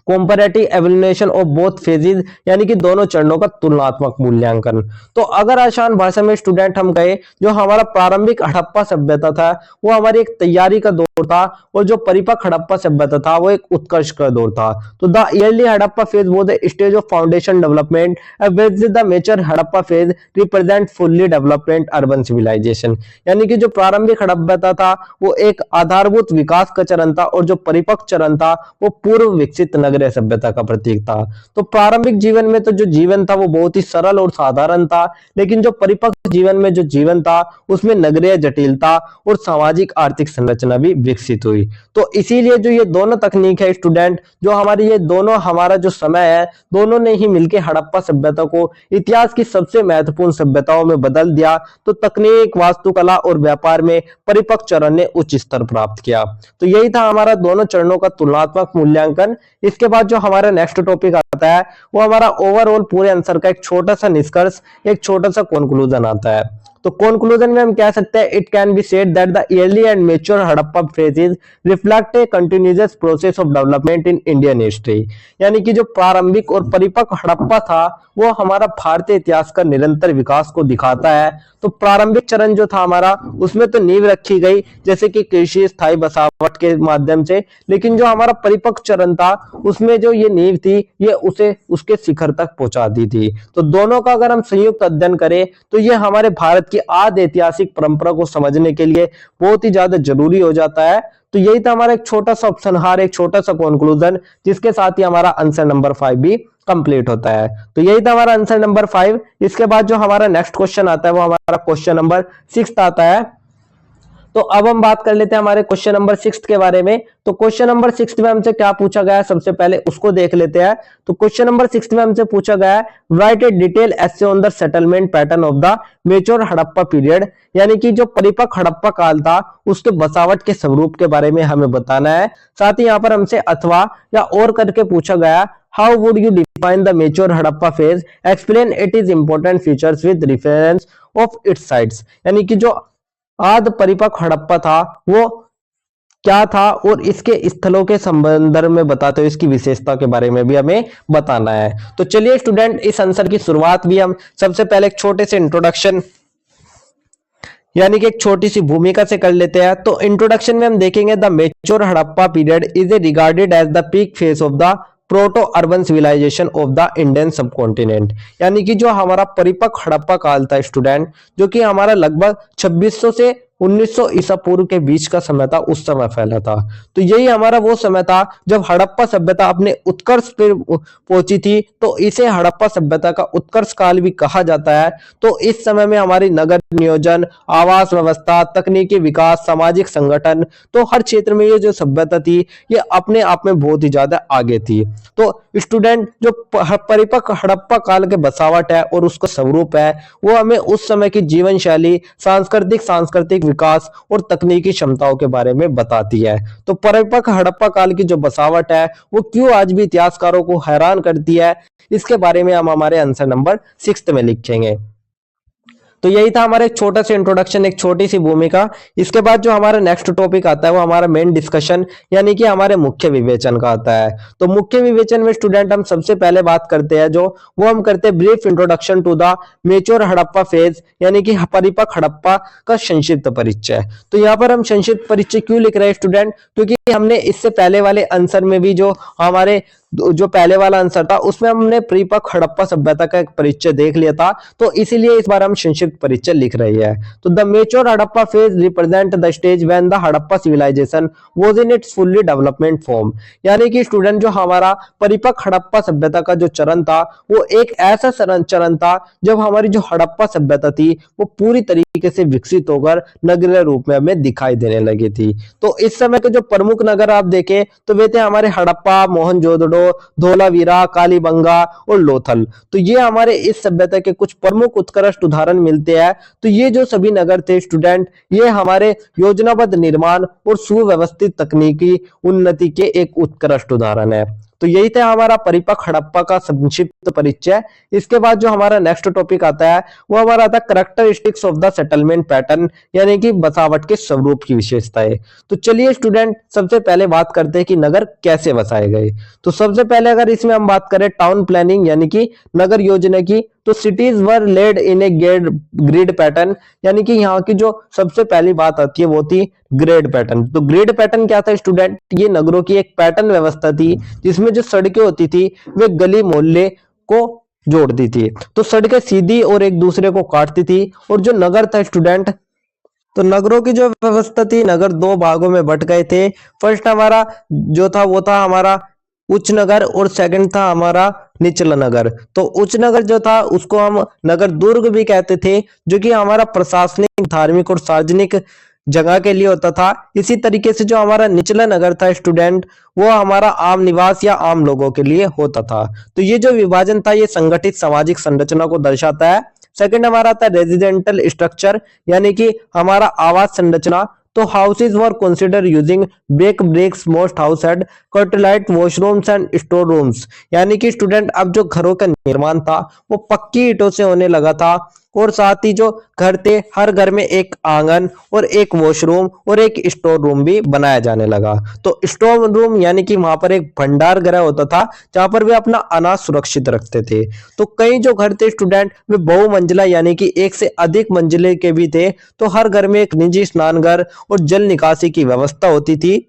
कंपैरेटिव एवल्यूएशन ऑफ बोथ फेजेस, यानी कि दोनों चरणों का तुलनात्मक मूल्यांकन। तो अगर आसान भाषा में स्टूडेंट हम कहे, जो हमारा प्रारंभिक हड़प्पा सभ्यता था वो हमारी एक तैयारी का दौर था, और जो परिपक्व हड़प्पा सभ्यता था वो एक उत्कर्ष का दौर था। तो द अर्ली हड़प्पा फेज वो the stage of foundation development, the mature Harappa phase represent fully development urban civilization, यानी कि जो प्रारंभिक हड़प्पा था वो एक आधारभूत विकास का चरण था, और जो परिपक्व चरण था वो पूर्व विकसित विकसित नगरीय सभ्यता का प्रतीक था। तो प्रारंभिक जीवन में तो जो जीवन था वो बहुत ही सरल और साधारण था, लेकिन जो परिपक्व जीवन में जो जीवन था उसमें नगरीय जटिलता और सामाजिक आर्थिक संरचना भी विकसित हुई। तो इसीलिए जो ये दोनों तकनीक है स्टूडेंट, जो हमारी ये दोनों हमारा जो समय है, दोनों ने ही मिलकर हड़प्पा सभ्यता को इतिहास की सबसे महत्वपूर्ण सभ्यताओं में बदल दिया। तो तकनीक, वास्तुकला और व्यापार में परिपक्व चरण ने उच्च स्तर प्राप्त किया। तो यही था हमारा दोनों चरणों का तुलनात्मक मूल्यांकन। इसके बाद जो हमारा नेक्स्ट टॉपिक आता है वो हमारा ओवरऑल पूरे आंसर का एक छोटा सा निष्कर्ष, एक छोटा सा कंक्लूजन आता है। तो कंक्लूजन में हम कह सकते हैं, it can be said that the early and mature Harappa phases reflect A continuous process of development in Indian history. यानी कि जो प्रारंभिक और परिपक्व हड़प्पा था वो हमारा भारतीय इतिहास का निरंतर विकास को दिखाता है। तो प्रारंभिक चरण जो था हमारा, उसमें तो नींव रखी गई जैसे कि कृषि, स्थायी बसावट के माध्यम से, लेकिन जो हमारा परिपक्व चरण था उसमें जो ये नींव थी ये उसे उसके शिखर तक पहुंचा दी थी। तो दोनों का अगर हम संयुक्त अध्ययन करें तो ये हमारे भारत की आदि ऐतिहासिक परंपरा को समझने के लिए बहुत ही ज्यादा जरूरी हो जाता है। तो यही था हमारा एक छोटा सा उपसंहार, एक छोटा सा कंक्लूजन, जिसके साथ ही हमारा आंसर नंबर 5 भी कंप्लीट होता है। तो यही था हमारा आंसर नंबर 5। इसके बाद जो हमारा नेक्स्ट क्वेश्चन आता है वो हमारा क्वेश्चन नंबर 6 आता है। तो अब हम बात कर लेते हैं हमारे क्वेश्चन नंबर 6 के बारे में। तो क्वेश्चन नंबर 6 में हमसे क्या पूछा गया है, सबसे पहले उसको देख लेते हैं। तो क्वेश्चन नंबर 6 में हमसे पूछा गया है, right A detail essay on the settlement pattern of the mature Harappa period. यानी कि जो परिपक्व हड़प्पा काल था उसके बसावट के स्वरूप के बारे में हमें बताना है। साथ ही यहाँ पर हमसे अथवा या और करके पूछा गया, how would you define the mature Harappa phase, explain it is important features with reference of its sites. यानी कि जो आद परिपक्व हड़प्पा था वो क्या था और इसके स्थलों के संदर्भ में बताते हुए इसकी विशेषता के बारे में भी हमें बताना है। तो चलिए स्टूडेंट, इस आंसर की शुरुआत भी हम सबसे पहले एक छोटे से इंट्रोडक्शन यानी कि एक छोटी सी भूमिका से कर लेते हैं। तो इंट्रोडक्शन में हम देखेंगे, the mature Harappa period is a regarded as the peak phase of the proto urban civilization of the Indian subcontinent. यानी कि जो हमारा परिपक्व हड़प्पा काल था स्टूडेंट, जो कि हमारा लगभग 2600 से 1900 ईसा पूर्व के बीच का समय था, उस समय फैला था। तो यही हमारा वो समय था जब हड़प्पा सभ्यता अपने उत्कर्ष पर पहुंची थी। तो इसे हड़प्पा सभ्यता का उत्कर्ष काल भी कहा जाता है। तो इस समय में हमारी नगर नियोजन, आवास व्यवस्था, तकनीकी विकास, सामाजिक संगठन, तो हर क्षेत्र में ये जो सभ्यता थी ये अपने आप में बहुत ही ज्यादा आगे थी। तो स्टूडेंट, जो परिपक्व हड़प्पा काल के बसावट है और उसका स्वरूप है वो हमें उस समय की जीवन शैली, सांस्कृतिक विकास और तकनीकी क्षमताओं के बारे में बताती है। तो परिपक्व हड़प्पा काल की जो बसावट है वो क्यों आज भी इतिहासकारों को हैरान करती है, इसके बारे में हम हमारे आंसर नंबर 6 में लिखेंगे। तो यही था हमारा एक छोटा सा इंट्रोडक्शन, एक छोटी सी भूमिका। इसके बाद जो हमारा नेक्स्ट टॉपिक आता है वो हमारा मेन डिस्कशन यानी कि हमारे मुख्य विवेचन का आता है। तो मुख्य विवेचन में स्टूडेंट हम सबसे पहले बात करते हैं जो वो हम करते हैं brief introduction to the mature Harappa phase, यानी कि परिपक्व हड़प्पा का संक्षिप्त परिचय। तो यहाँ पर हम संक्षिप्त परिचय क्यों लिख रहे हैं स्टूडेंट, क्योंकि हमने इससे पहले वाले आंसर में भी जो हमारे जो पहले वाला आंसर था उसमें हमने परिपक्व हड़प्पा सभ्यता का एक परिचय देख लिया था। तो इसीलिए इस बार हम संक्षिप्त परिचय लिख रहे हैं। तो the mature Harappa phase represent the stage when the Harappa civilization was in its fully development form. यानी कि स्टूडेंट, जो हमारा परिपक्व हड़प्पा सभ्यता का जो चरण था वो एक ऐसा चरण था जब हमारी जो हड़प्पा सभ्यता थी वो पूरी तरीके से विकसित होकर नगरीय रूप में हमें दिखाई देने लगी थी। तो इस समय के जो प्रमुख नगर आप देखें तो वे थे हमारे हड़प्पा, मोहनजोदड़ो, धोलावीरा, कालीबंगा और लोथल। तो ये हमारे इस सभ्यता के कुछ प्रमुख उत्कृष्ट उदाहरण मिलते हैं। तो ये जो सभी नगर थे स्टूडेंट, ये हमारे योजनाबद्ध निर्माण और सुव्यवस्थित तकनीकी उन्नति के एक उत्कृष्ट उदाहरण है। तो यही था हमारा परिपक्व हड़प्पा का संक्षिप्त परिचय। इसके बाद जो हमारा नेक्स्ट टॉपिक आता है वो हमारा आता है characteristics of the settlement pattern, यानी कि बसावट के स्वरूप की विशेषताएं। तो चलिए स्टूडेंट, सबसे पहले बात करते हैं कि नगर कैसे बसाए गए। तो सबसे पहले अगर इसमें हम बात करें टाउन प्लानिंग यानी कि नगर योजना की, तो cities were lead in a grid pattern. यानी कि यहाँ की जो सबसे पहली बात आती है वो थी ग्रेड पैटर्न। तो ग्रेड पैटर्न क्या था स्टूडेंट, ये नगरों की एक पैटर्न व्यवस्था थी जिसमें जो सड़कें होती थी वे गली मोहल्ले को जोड़ती थी। तो सड़कें सीधी और एक दूसरे को काटती थी। और जो नगर था स्टूडेंट, तो नगरों की जो व्यवस्था थी, नगर दो भागों में बट गए थे। फर्स्ट हमारा जो था वो था हमारा उच्च नगर और सेकंड था हमारा निचला नगर। तो उच्च नगर जो था उसको हम नगर दुर्ग भी कहते थे, जो कि हमारा प्रशासनिक, धार्मिक और सार्वजनिक जगह के लिए होता था। इसी तरीके से जो हमारा निचला नगर था स्टूडेंट, वो हमारा आम निवास या आम लोगों के लिए होता था। तो ये जो विभाजन था ये संगठित सामाजिक संरचना को दर्शाता है। सेकंड हमारा था रेजिडेंटल स्ट्रक्चर, यानी कि हमारा आवास संरचना। तो हाउसेज वर कंसिडर यूजिंग ब्रेक bricks, most house had courtyard washrooms and store rooms, यानी कि स्टूडेंट अब जो घरों का निर्माण था वो पक्की ईंटों से होने लगा था। और साथ ही जो घर थे, हर घर में एक आंगन और एक वॉशरूम और एक स्टोर रूम भी बनाया जाने लगा। तो स्टोर रूम यानी कि वहां पर एक भंडार गृह होता था जहां पर वे अपना अनाज सुरक्षित रखते थे। तो कई जो घर थे स्टूडेंट वे बहुमंजिला यानी कि एक से अधिक मंजिले के भी थे। तो हर घर में एक निजी स्नान घर और जल निकासी की व्यवस्था होती थी।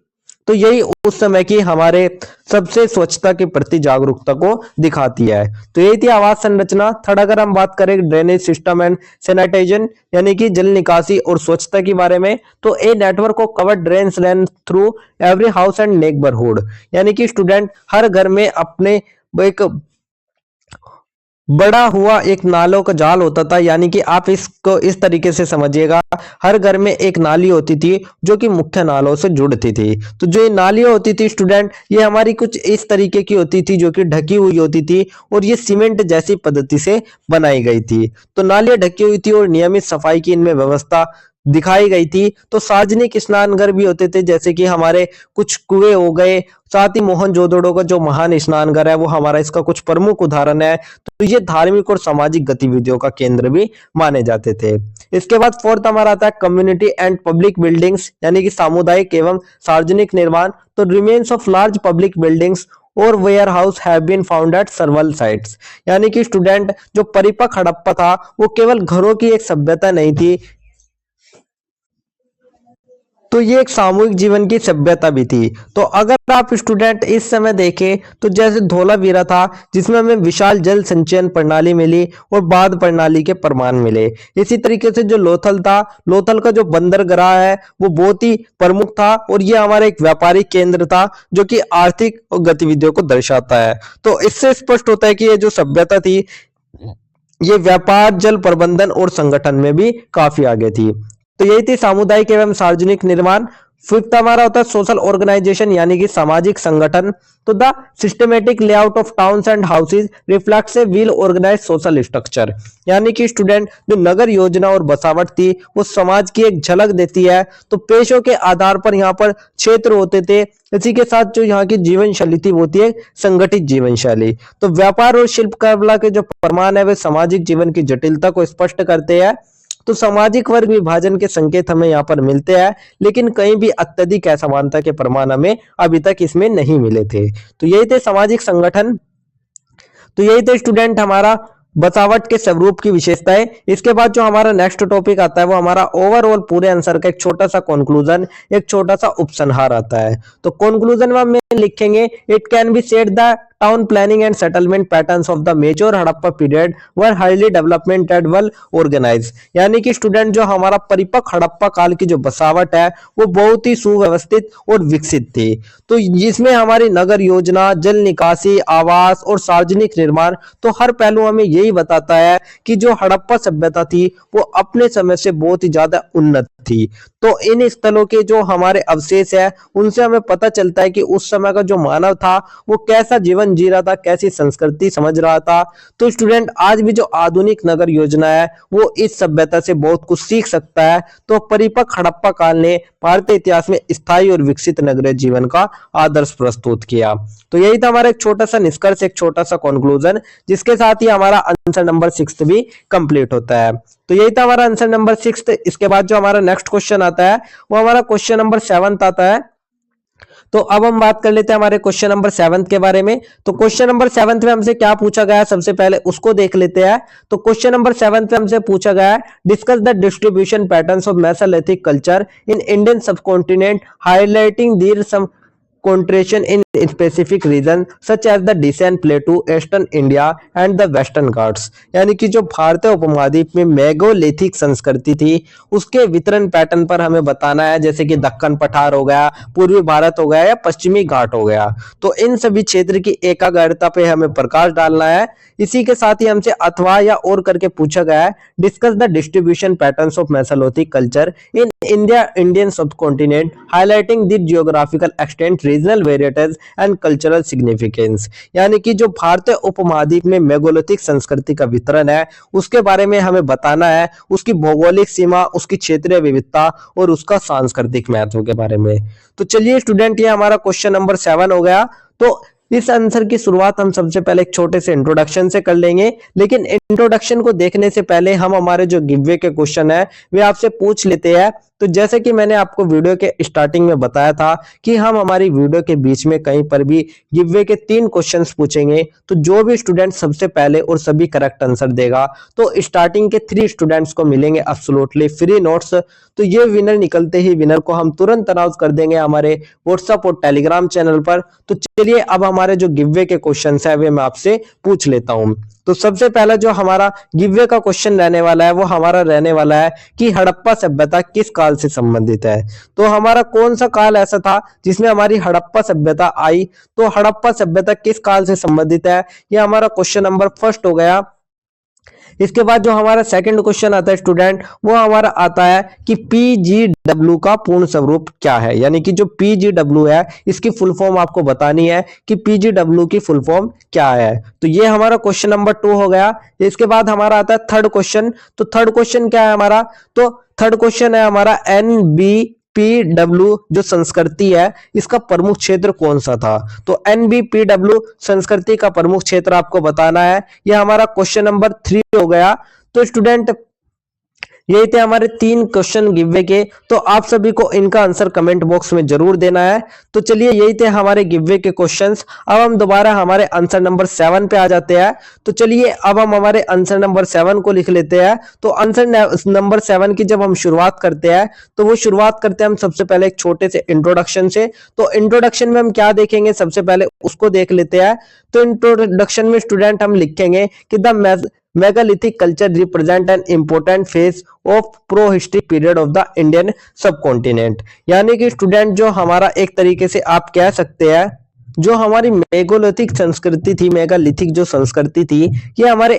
तो यही उस समय की हमारे सबसे स्वच्छता के प्रति जागरूकता को दिखाती है। तो यही थी आवास संरचना। थर्ड अगर हम बात करें ड्रेनेज सिस्टम एंड सैनिटाइजेशन, यानी कि जल निकासी और स्वच्छता के बारे में, तो ए नेटवर्क को cover drains run through every house and neighbourhood, यानी कि स्टूडेंट हर घर में अपने एक बड़ा हुआ एक नालों का जाल होता था। यानी कि आप इसको इस तरीके से समझिएगा, हर घर में एक नाली होती थी जो कि मुख्य नालों से जुड़ती थी। तो जो ये नालियां होती थी स्टूडेंट, ये हमारी कुछ इस तरीके की होती थी जो कि ढकी हुई होती थी और ये सीमेंट जैसी पद्धति से बनाई गई थी। तो नालियां ढकी हुई थी और नियमित सफाई की इनमें व्यवस्था दिखाई गई थी। तो सार्वजनिक स्नानघर भी होते थे, जैसे कि हमारे कुछ कुएं हो गए। साथ ही मोहनजोदड़ो का जो महान स्नानघर है वो हमारा इसका कुछ प्रमुख उदाहरण है। तो ये धार्मिक और सामाजिक गतिविधियों का केंद्र भी माने जाते थे। इसके बाद फोर्थ हमारा आता है कम्युनिटी एंड पब्लिक बिल्डिंग्स, यानी कि सामुदायिक एवं सार्वजनिक निर्माण। तो remains of large public buildings और warehouse have been found at several sites, यानी कि स्टूडेंट जो परिपक्व हड़प्पा था वो केवल घरों की एक सभ्यता नहीं थी, तो ये एक सामूहिक जीवन की सभ्यता भी थी। तो अगर आप स्टूडेंट इस समय देखें तो जैसे धोलावीरा था जिसमें हमें विशाल जल संचयन प्रणाली मिली और बांध प्रणाली के प्रमाण मिले। इसी तरीके से जो लोथल था, लोथल का जो बंदरगाह है वो बहुत ही प्रमुख था और ये हमारा एक व्यापारिक केंद्र था जो कि आर्थिक गतिविधियों को दर्शाता है। तो इससे स्पष्ट होता है कि ये जो सभ्यता थी ये व्यापार, जल प्रबंधन और संगठन में भी काफी आगे थी। तो यही थी सामुदायिक एवं सार्वजनिक निर्माण। फिफ्थ हमारा होता है सोशल ऑर्गेनाइजेशन, यानी कि सामाजिक संगठन। तो the systematic layout of towns and houses reflects a well organized social structure, यानी कि स्टूडेंट जो नगर योजना और बसावट थी वो समाज की एक झलक देती है। तो पेशों के आधार पर यहाँ पर क्षेत्र होते थे। इसी के साथ जो यहाँ की जीवन शैली थी वो होती है संगठित जीवन शैली। तो व्यापार और शिल्पकला के जो प्रमाण है वे सामाजिक जीवन की जटिलता को स्पष्ट करते हैं। तो सामाजिक वर्ग विभाजन के संकेत हमें यहाँ पर मिलते हैं, लेकिन कहीं भी अत्यधिक असमानता के प्रमाण हमें अभी तक इसमें नहीं मिले थे। तो यही थे सामाजिक संगठन। तो यही थे स्टूडेंट हमारा बसावट के स्वरूप की विशेषताएं। इसके बाद जो हमारा नेक्स्ट टॉपिक आता है वो हमारा ओवरऑल पूरे आंसर का एक छोटा सा कंक्लूजन, एक छोटा सा उपसंहार आता है। तो कंक्लूजन में हम लिखेंगे it can be said the town planning and settlement patterns of the major Harappa period were highly development and well organize, यानी कि स्टूडेंट जो हमारा परिपक्व हड़प्पा काल की जो बसावट है वो बहुत ही सुव्यवस्थित और विकसित थी। तो जिसमें हमारी नगर योजना, जल निकासी, आवास और सार्वजनिक निर्माण, तो हर पहलू हमें यही बताता है कि जो हड़प्पा सभ्यता थी वो अपने समय से बहुत ही ज्यादा उन्नत थी। तो इन स्थलों के जो हमारे अवशेष है उनसे हमें पता चलता है कि उस समय का जो मानव था वो कैसा जीवन जी रहा था, कैसी संस्कृति समझ रहा था। तो स्टूडेंट आज भी जो आधुनिक नगर योजना है वो इस सभ्यता से बहुत कुछ सीख सकता है। तो परिपक्व हड़प्पा काल ने भारतीय इतिहास में स्थायी और विकसित नगरीय जीवन का आदर्श प्रस्तुत किया। तो यही था हमारा एक छोटा सा निष्कर्ष, एक छोटा सा कंक्लूजन, जिसके साथ ही हमारा आंसर नंबर 6 भी कंप्लीट होता है। तो यही था हमारा आंसर नंबर 6। इसके बाद जो हमारा नेक्स्ट क्वेश्चन आता है वो हमारा क्वेश्चन नंबर 7 आता है। तो अब हम बात कर लेते हैं हमारे क्वेश्चन नंबर 7 के बारे में। तो क्वेश्चन नंबर 7 में हमसे क्या पूछा गया है सबसे पहले उसको देख लेते हैं। तो क्वेश्चन नंबर 7 में हमसे पूछा गया है discuss the distribution patterns of mesolithic culture in Indian subcontinent highlighting their some concentration in specific region such as the Deccan Plateau, Eastern India and the Western Ghats। यानी कि जो भारतीय उपमहाद्वीप में मेगालिथिक संस्कृति थी उसके वितरण पैटर्न पर हमें बताना है, जैसे कि दक्कन पठार हो गया, पूर्वी भारत हो गया या पश्चिमी घाट हो गया। तो इन सभी क्षेत्र की एकाग्रता पे हमें प्रकाश डालना है। इसी के साथ ही हमसे अथवा या और करके पूछा गया है, discuss the distribution patterns of mesolithic culture in India Indian subcontinent highlighting the geographical extent, regional varieties and cultural significance. यानी कि जो भारतीय उपमहाद्वीप में मेगालिथिक संस्कृति का वितरण है उसके बारे में हमें बताना है, उसकी भौगोलिक सीमा, उसकी क्षेत्रीय विविधता और उसका सांस्कृतिक महत्व के बारे में। तो चलिए स्टूडेंट, ये हमारा क्वेश्चन नंबर 7 हो गया। तो इस आंसर की शुरुआत हम सबसे पहले एक छोटे से इंट्रोडक्शन से कर लेंगे, लेकिन इंट्रोडक्शन को देखने से पहले हम हमारे जो गिववे के क्वेश्चन है वे आपसे पूछ लेते हैं। तो जैसे कि मैंने आपको वीडियो के स्टार्टिंग में बताया था कि हम हमारी वीडियो के बीच में कहीं पर भी गिववे के 3 क्वेश्चंस पूछेंगे, तो जो भी स्टूडेंट सबसे पहले और सभी करेक्ट आंसर देगा तो स्टार्टिंग के 3 स्टूडेंट्स को मिलेंगे एब्सोल्युटली फ्री नोट्स। तो ये विनर निकलते ही विनर को हम तुरंत अनाउंस कर देंगे हमारे व्हाट्सएप और टेलीग्राम चैनल पर। तो चलिए अब हमारे जो गिववे के क्वेश्चंस है वे मैं आपसे पूछ लेता हूं। तो सबसे पहला जो हमारा गिववे का क्वेश्चन रहने वाला है वो हमारा रहने वाला है कि हड़प्पा सभ्यता किस काल से संबंधित है। तो हमारा कौन सा काल ऐसा था जिसमें हमारी हड़प्पा सभ्यता आई, तो हड़प्पा सभ्यता किस काल से संबंधित है, ये हमारा क्वेश्चन नंबर फर्स्ट हो गया। इसके बाद जो हमारा सेकंड क्वेश्चन आता है स्टूडेंट, वो हमारा आता है कि पीजीडब्ल्यू का पूर्ण स्वरूप क्या है। यानी कि जो पीजीडब्ल्यू है इसकी फुल फॉर्म आपको बतानी है कि पीजीडब्ल्यू की फुल फॉर्म क्या है। तो ये हमारा क्वेश्चन नंबर 2 हो गया। इसके बाद हमारा आता है थर्ड क्वेश्चन। तो थर्ड क्वेश्चन क्या है हमारा, तो थर्ड क्वेश्चन है हमारा एनबीपीडब्ल्यू जो संस्कृति है इसका प्रमुख क्षेत्र कौन सा था। तो एनबीपीडब्ल्यू संस्कृति का प्रमुख क्षेत्र आपको बताना है। यह हमारा क्वेश्चन नंबर 3 हो गया। तो स्टूडेंट यही थे हमारे 3 क्वेश्चन गिववे के। तो आप सभी को इनका आंसर कमेंट बॉक्स में जरूर देना है। तो चलिए यही थे हमारे गिववे के क्वेश्चंस। अब हम दोबारा हमारे आंसर नंबर 7 पे आ जाते हैं। तो चलिए अब हम हमारे आंसर नंबर 7 को लिख लेते हैं। तो आंसर नंबर 7 की जब हम शुरुआत करते हैं तो वो शुरुआत करते हैं हम सबसे पहले एक छोटे से इंट्रोडक्शन से। तो इंट्रोडक्शन में हम क्या देखेंगे, सबसे पहले उसको देख लेते हैं। तो इंट्रोडक्शन में स्टूडेंट हम लिखेंगे कि the megalithic culture represent N important phase of pro history period of the Indian subcontinent. यानी कि स्टूडेंट जो हमारा एक तरीके से आप कह सकते हैं जो हमारी मेगालिथिक संस्कृति थी, मेगालिथिक जो संस्कृति थी ये हमारे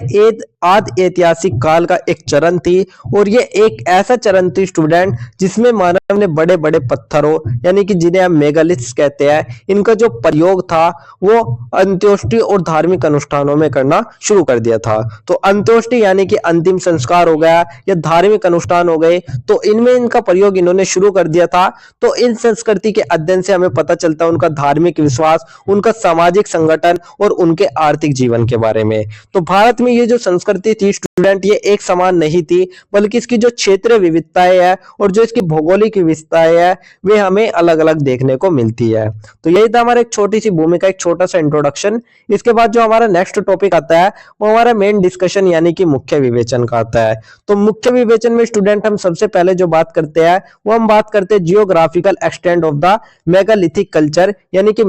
आदि ऐतिहासिक काल का एक चरण थी। और ये एक ऐसा चरण थी स्टूडेंट जिसमें मानव ने बड़े बड़े पत्थरों यानी कि जिन्हें हम मेगालिथ्स कहते हैं इनका जो प्रयोग था वो अंत्योष्टि और धार्मिक अनुष्ठानों में करना शुरू कर दिया था। तो अंत्योष्टि यानी कि अंतिम संस्कार हो गया या धार्मिक अनुष्ठान हो गए, तो इनमें इनका प्रयोग इन्होंने शुरू कर दिया था। तो इन संस्कृति के अध्ययन से हमें पता चलता है उनका धार्मिक विश्वास, उनका सामाजिक संगठन और उनके आर्थिक जीवन के बारे में। तो भारत में ये जो संस्कृति थी स्टूडेंट ये एक समान नहीं थी, बल्कि इसकी जो क्षेत्रीय विविधताएं है और जो इसकी भौगोलिक विविधताएं है वे हमें अलग अलग देखने को मिलती है। तो यही था हमारा एक छोटी सी भूमिका, एक छोटा सा इंट्रोडक्शन। इसके बाद जो हमारा नेक्स्ट टॉपिक आता है वो हमारा मेन डिस्कशन यानी कि मुख्य विवेचन का आता है। तो मुख्य विवेचन में स्टूडेंट हम सबसे पहले जो बात करते हैं वो हम बात करते हैं geographical extent of the megalithic culture यानी कि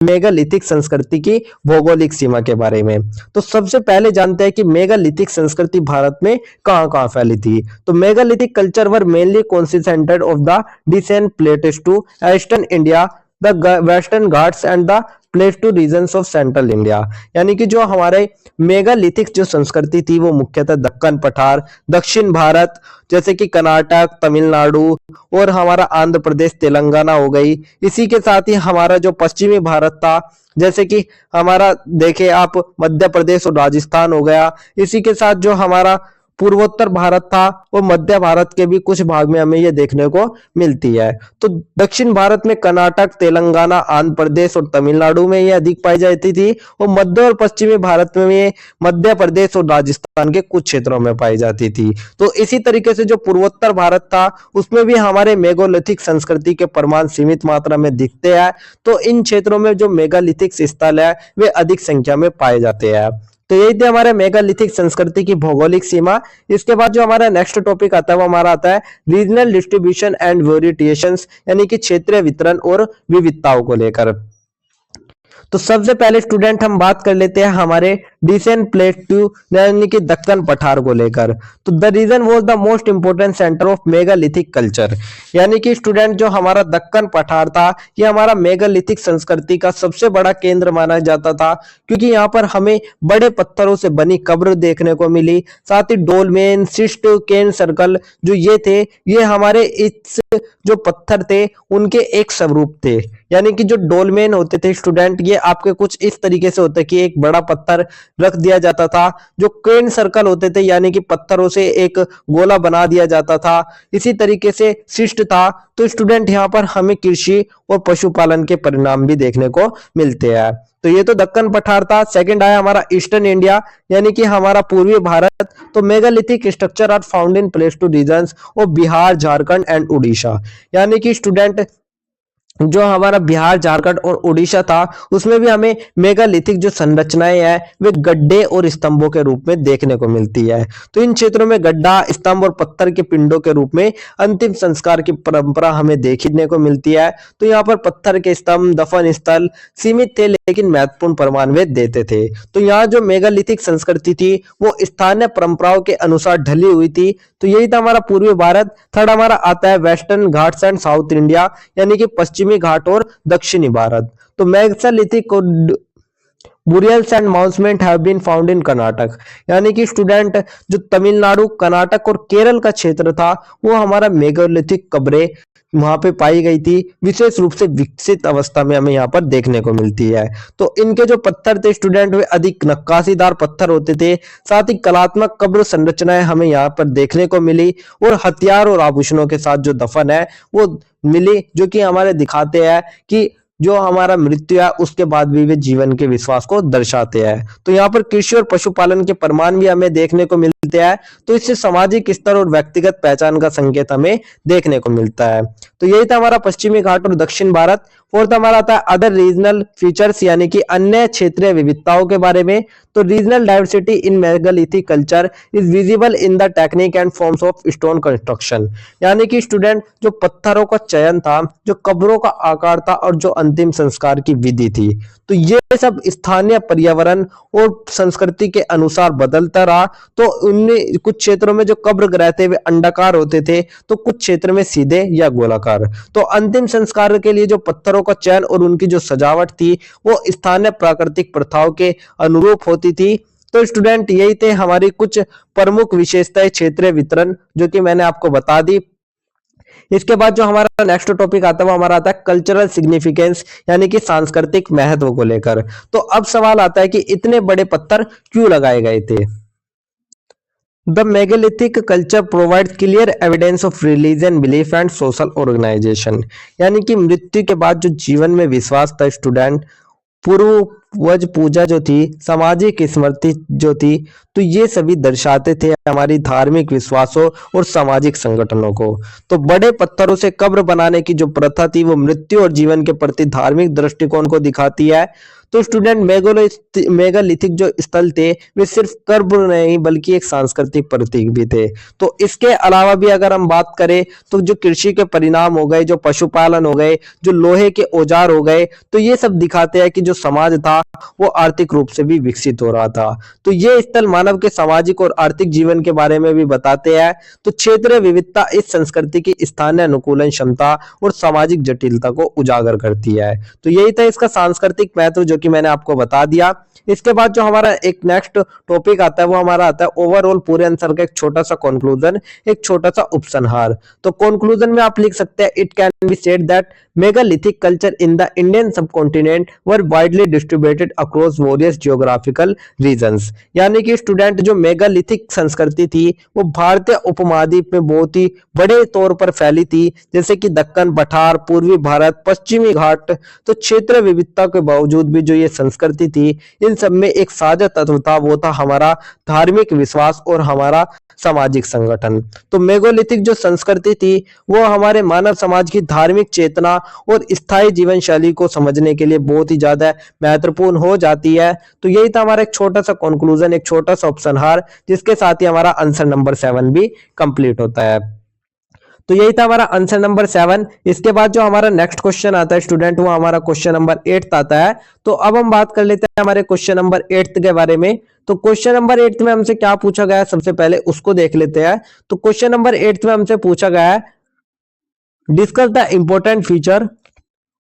मेगालिथिक संस्कृति की भौगोलिक सीमा के बारे में। तो सबसे पहले जानते हैं कि मेगालिथिक संस्कृति भारत में कहां-कहां फैली थी। तो megalithic culture were mainly concentrated of the Deccan plateaus to eastern India, the western Ghats and the plateau regions of central India. यानी कि जो हमारे मेगालिथिक जो संस्कृति थी वो मुख्यतः दक्कन पठार, दक्षिण भारत जैसे कि कर्नाटक, तमिलनाडु और हमारा आंध्र प्रदेश, तेलंगाना हो गई। इसी के साथ ही हमारा जो पश्चिमी भारत था जैसे कि हमारा देखे आप मध्य प्रदेश और राजस्थान हो गया। इसी के साथ जो हमारा पूर्वोत्तर भारत था और मध्य भारत के भी कुछ भाग में हमें ये देखने को मिलती है। तो दक्षिण भारत में कर्नाटक, तेलंगाना, आंध्र प्रदेश और तमिलनाडु में ये अधिक पाई जाती थी और मध्य और पश्चिमी भारत में ये मध्य प्रदेश और राजस्थान के कुछ क्षेत्रों में पाई जाती थी। तो इसी तरीके से जो पूर्वोत्तर भारत था उसमें भी हमारे मेगालिथिक संस्कृति के प्रमाण सीमित मात्रा में दिखते हैं। तो इन क्षेत्रों में जो मेगालिथिक स्थल है वे अधिक संख्या में पाए जाते हैं। तो यही थे हमारे मेगालिथिक संस्कृति की भौगोलिक सीमा। इसके बाद जो हमारा नेक्स्ट टॉपिक आता है वो हमारा आता है रीजनल डिस्ट्रीब्यूशन एंड वेरिएशंस, यानी कि क्षेत्रीय वितरण और विविधताओं को लेकर। तो सबसे पहले स्टूडेंट हम बात कर लेते हैं हमारे डिसेंट प्लेट्यू यानी कि दक्कन पठार को लेकर। तो the region was the most important centre of megalithic culture, यानी कि स्टूडेंट जो हमारा दक्कन पठार था ये हमारा मेगालिथिक संस्कृति का सबसे बड़ा केंद्र माना जाता था, क्योंकि यहाँ पर हमें बड़े पत्थरों से बनी कब्र देखने को मिली। साथ ही डोलमेन, सिस्ट, केन सर्कल जो ये थे, ये हमारे इस जो पत्थर थे उनके एक स्वरूप थे। यानी कि जो डोलमेन होते थे स्टूडेंट, ये आपके कुछ इस तरीके से होते कि एक बड़ा पत्थर रख दिया जाता था। जो केन सर्कल होते थे यानी कि पत्थरों से एक गोला बना दिया जाता था। इसी तरीके से शिष्ट था। तो स्टूडेंट यहाँ पर हमें कृषि और पशुपालन के परिणाम भी देखने को मिलते हैं। तो ये तो दक्कन पठार था। सेकंड आया हमारा ईस्टर्न इंडिया, यानी कि हमारा पूर्वी भारत। तो megalithic structure are found in plateau regions of Bihar, Jharkhand and Orissa, यानी कि स्टूडेंट जो हमारा बिहार, झारखंड और उड़ीसा था उसमें भी हमें मेगालिथिक जो संरचनाएं हैं वे गड्ढे और स्तंभों के रूप में देखने को मिलती है। तो इन क्षेत्रों में गड्ढा, स्तंभ और पत्थर के पिंडों के रूप में अंतिम संस्कार की परंपरा हमें देखने को मिलती है। तो यहाँ पर पत्थर के स्तंभ, दफन स्थल सीमित थे लेकिन महत्वपूर्ण परमाणु देते थे। तो यहाँ जो मेगालिथिक संस्कृति थी वो स्थानीय परंपराओं के अनुसार ढली हुई थी। तो यही था हमारा पूर्वी भारत। थर्ड हमारा आता है western Ghats and south India, यानी कि पश्चिमी घाट और दक्षिणी भारत। तो megalithic burials and monuments have been found in Karnataka, यानी कि स्टूडेंट जो तमिलनाडु, कर्नाटक और केरल का क्षेत्र था वो हमारा मेगालिथिक कब्रें वहां पे पाई गई थी। विशेष रूप से विकसित अवस्था में हमें यहाँ पर देखने को मिलती है। तो इनके जो पत्थर थे स्टूडेंट वे अधिक नक्काशीदार पत्थर होते थे। साथ ही कलात्मक कब्र संरचनाएं हमें यहाँ पर देखने को मिली और हथियार और आभूषणों के साथ जो दफन है वो मिली, जो कि हमारे दिखाते हैं कि जो हमारा मृत्यु है उसके बाद भी वे जीवन के विश्वास को दर्शाते हैं। तो यहाँ पर कृषि और पशुपालन के प्रमाण भी हमें देखने को मिलते हैं। तो इससे सामाजिक स्तर और व्यक्तिगत पहचान का संकेत हमें देखने को मिलता है। तो यही था हमारा पश्चिमी घाट और दक्षिण भारत। फोर्थ हमारा आता है अदर रीजनल फीचर्स, यानी कि अन्य क्षेत्रीय विविधताओं के बारे में। तो regional diversity in megalithic culture is visible in the technique and forms of stone construction, यानी कि स्टूडेंट जो पत्थरों का चयन था, जो कब्रों का आकार था और जो अंतिम संस्कार की विधि थी, तो ये सब स्थानीय पर्यावरण और संस्कृति के अनुसार बदलता रहा। तो उनमें कुछ क्षेत्रों में जो कब्र ग्रह थे वे अंडाकार होते थे, तो कुछ क्षेत्र में सीधे या गोलाकार। तो अंतिम संस्कार के लिए जो पत्थरों का चयन और उनकी जो सजावट थी वो स्थानीय प्राकृतिक प्रथाओं के अनुरूप होती थी। तो स्टूडेंट यही थे हमारी कुछ प्रमुख विशेषताएं क्षेत्रीय वितरण, जो कि मैंने आपको बता दी। इसके बाद जो हमारा नेक्स्ट टॉपिक आता है वो हमारा आता है कल्चरल सिग्निफिकेंस, यानी कि सांस्कृतिक महत्व को लेकर। तो अब सवाल आता है कि इतने बड़े पत्थर क्यों लगाए गए थे। The megalithic culture provides clear evidence of religion, belief and social organization, यानी कि मृत्यु के बाद जो जीवन में विश्वास था स्टूडेंट, पूर्वज पूजा जो थी, सामाजिक स्मृति जो थी, तो ये सभी दर्शाते थे हमारी धार्मिक विश्वासों और सामाजिक संगठनों को। तो बड़े पत्थरों से कब्र बनाने की जो प्रथा थी वो मृत्यु और जीवन के प्रति धार्मिक दृष्टिकोण को दिखाती है। तो स्टूडेंट मेगालिथिक जो स्थल थे वे सिर्फ कब्र नहीं बल्कि एक सांस्कृतिक प्रतीक भी थे। तो इसके अलावा भी अगर हम बात करें तो जो कृषि के परिणाम हो गए, जो पशुपालन हो गए, जो लोहे के औजार हो गए, तो ये सब दिखाते हैं कि जो समाज था वो आर्थिक रूप से भी विकसित हो रहा था। तो ये स्थल मानव के सामाजिक और आर्थिक जीवन के बारे में भी बताते हैं। तो क्षेत्रीय विविधता इस संस्कृति की स्थानीय अनुकूलन क्षमता और सामाजिक जटिलता को उजागर करती है। तो यही था इसका सांस्कृतिक महत्व, जो कि मैंने आपको बता दिया। इसके बाद जो हमारा एक नेक्स्ट टॉपिक आता है वो हमारा आता है ओवरऑल, पूरे आंसर का एक छोटा सा कंक्लूजन, एक छोटा सा उपसंहार। तो कंक्लूजन में आप लिख सकते हैं it can be said that megalithic culture in the Indian subcontinent were widely distributed across various geographical regions, यानी कि स्टूडेंट जो मेगालिथिक संस्कृति थी वो भारतीय उपमहाद्वीप में बहुत ही बड़े तौर पर फैली थी, जैसे कि दक्कन पठार, पूर्वी भारत, पश्चिमी घाट। तो क्षेत्र विविधता के बावजूद भी जो ये संस्कृति थी इन सब में एक साझा तत्व था, वो था हमारा धार्मिक विश्वास और हमारा सामाजिक संगठन। तो मेगालिथिक जो संस्कृति थी वो हमारे मानव समाज की धार्मिक चेतना और स्थायी जीवन शैली को समझने के लिए बहुत ही ज्यादा महत्वपूर्ण हो जाती है। तो यही था हमारा एक छोटा सा कंक्लूजन, एक छोटा सा उपसंहार, जिसके साथ ही हमारा आंसर नंबर 7 भी कंप्लीट होता है। तो यही था हमारा आंसर नंबर 7। इसके बाद जो हमारा नेक्स्ट क्वेश्चन आता है स्टूडेंट, वो हमारा क्वेश्चन नंबर 8 आता है। तो अब हम बात कर लेते हैं हमारे क्वेश्चन नंबर 8 के बारे में। तो क्वेश्चन नंबर 8 में हमसे क्या पूछा गया है, सबसे पहले उसको देख लेते हैं। तो क्वेश्चन नंबर 8 में हमसे पूछा गया है, discuss the important feature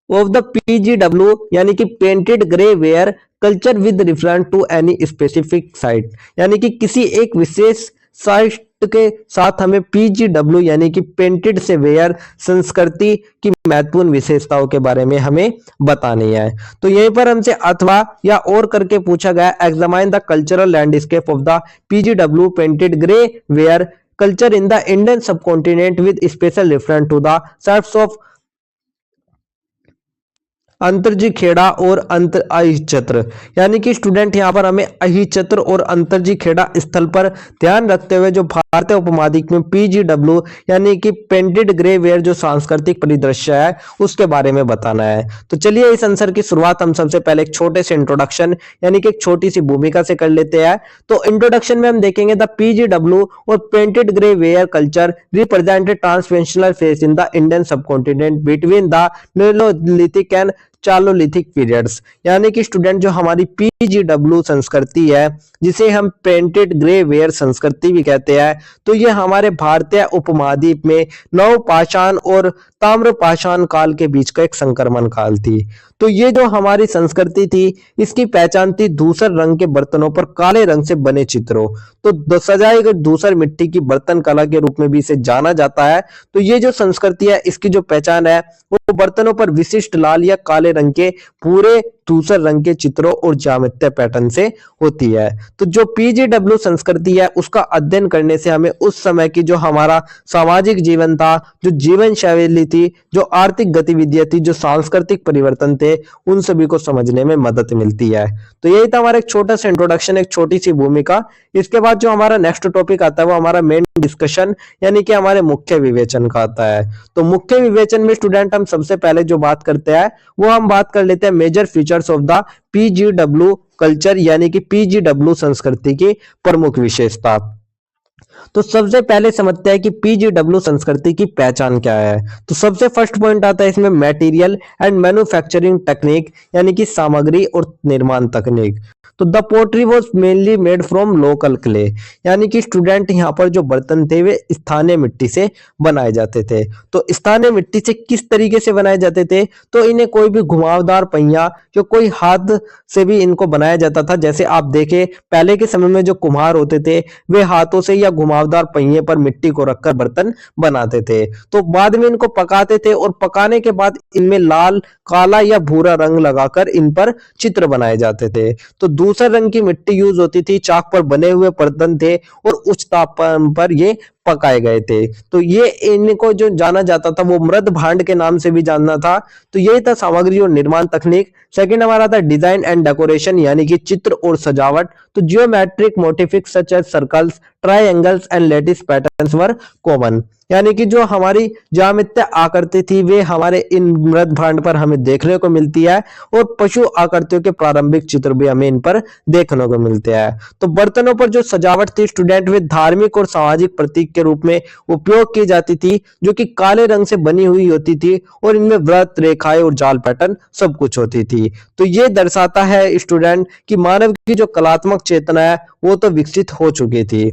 of the PGW यानी कि painted grey ware culture with reference to any specific site, यानी कि किसी एक विशेष साइट के साथ हमें पीजीडब्ल्यू यानी कि पेंटेड से वेयर संस्कृति की महत्वपूर्ण विशेषताओं के बारे में हमें बतानी है। तो यहीं पर हमसे अथवा या और करके पूछा गया, examine the cultural landscape of the PGW painted grey ware culture in the Indian subcontinent with special reference to the sites of Atranji Khera और अंतर अहिच्छत्र, यानी कि स्टूडेंट यहां पर हमें अहिच्छत्र और अंतरजी खेड़ा स्थल पर ध्यान रखते हुए जो भारतीय उपमहाद्वीप में पीजीडब्ल्यू यानी कि पेंटेड ग्रे वेयर जो सांस्कृतिक परिदृश्य है उसके बारे में बताना है। तो चलिए इस आंसर की शुरुआत हम सबसे पहले एक छोटे से इंट्रोडक्शन यानी कि एक छोटी सी भूमिका से कर लेते हैं। तो इंट्रोडक्शन में हम देखेंगे द पीजीडब्ल्यू और painted grey ware culture represented transitional phase in the Indian subcontinent between the neolithic and chalcolithic periods, यानी कि स्टूडेंट जो हमारी पीजीडब्ल्यू संस्कृति है जिसे हम पेंटेड ग्रे वेयर संस्कृति भी कहते हैं, तो ये हमारे भारतीय उपमहाद्वीप में नवपाषाण और ताम्रपाषाण काल के बीच का एक संक्रमण काल थी। तो ये जो हमारी संस्कृति थी इसकी पहचान थी धूसर रंग के बर्तनों पर काले रंग से बने चित्रों। तो सजाए गए धूसर मिट्टी की बर्तन कला के रूप में भी इसे जाना जाता है। तो ये जो संस्कृति है इसकी जो पहचान है वो बर्तनों पर विशिष्ट लाल या काले रंग के पूरे धूसर रंग के चित्रों और ज्यामितीय पैटर्न से होती है। तो जो पीजीडब्ल्यू संस्कृति है उसका अध्ययन करने से हमें उस समय की जो हमारा सामाजिक जीवन था, जो जीवन शैली थी, जो आर्थिक गतिविधियां थी, जो सांस्कृतिक परिवर्तन थे, उन सभी को समझने में मदद मिलती है। तो यही था हमारा एक छोटा सा इंट्रोडक्शन, एक छोटी सी भूमिका। इसके बाद जो हमारा नेक्स्ट टॉपिक आता है वो हमारा मेन डिस्कशन यानी कि हमारे मुख्य विवेचन का आता है। तो मुख्य विवेचन में स्टूडेंट हम सबसे पहले जो बात करते हैं वो हम बात कर लेते हैं major features of the PGW culture यानी कि पीजीडब्ल्यू संस्कृति की प्रमुख विशेषता। तो सबसे पहले समझते हैं कि पीजीडब्ल्यू संस्कृति की पहचान क्या है। तो सबसे फर्स्ट पॉइंट आता है इसमें मटेरियल एंड मैन्युफैक्चरिंग टेक्निक यानी कि सामग्री और निर्माण तकनीक। तो the pottery was mainly made from local clay, यानी कि स्टूडेंट यहाँ पर जो बर्तन थे वे स्थानीय मिट्टी से बनाए जाते थे। तो स्थानीय मिट्टी से किस तरीके से बनाए जाते थे, तो इन्हें कोई भी घुमावदार पहिया जो कोई हाथ से भी इनको बनाया जाता था। जैसे आप देखें पहले के समय में जो कुम्हार होते थे वे हाथों से या घुमावदार पहिए पर मिट्टी को रखकर बर्तन बनाते थे। तो बाद में इनको पकाते थे और पकाने के बाद इनमें लाल, काला या भूरा रंग लगाकर इन पर चित्र बनाए जाते थे। तो दूसरे रंग की मिट्टी यूज होती थी, चाक पर बने हुए बर्तन थे और उच्च तापमान पर ये पकाए गए थे। तो ये इनको जो जाना जाता था वो मृद भांड के नाम से भी जानना था। तो यही था सामग्री और निर्माण तकनीक। सेकंड हमारा था डिजाइन एंड डेकोरेशन यानी कि चित्र और सजावट। तो geometric motifs such as circles, triangles and lattice patterns were common, यानी कि जो हमारी ज्यामितीय आकृति थी वे हमारे इन मृद भांड पर हमें देखने को मिलती है और पशु आकृतियों के प्रारंभिक चित्र भी हमें इन पर देखने को मिलते हैं। तो बर्तनों पर जो सजावट थी स्टूडेंट वे धार्मिक और सामाजिक प्रतीक के रूप में उपयोग की जाती थी, जो कि काले रंग से बनी हुई होती थी और इनमें व्रत, रेखाएं और जाल पैटर्न सब कुछ होती थी। तो ये दर्शाता है स्टूडेंट कि मानव की जो कलात्मक चेतना है वो तो विकसित हो चुकी थी।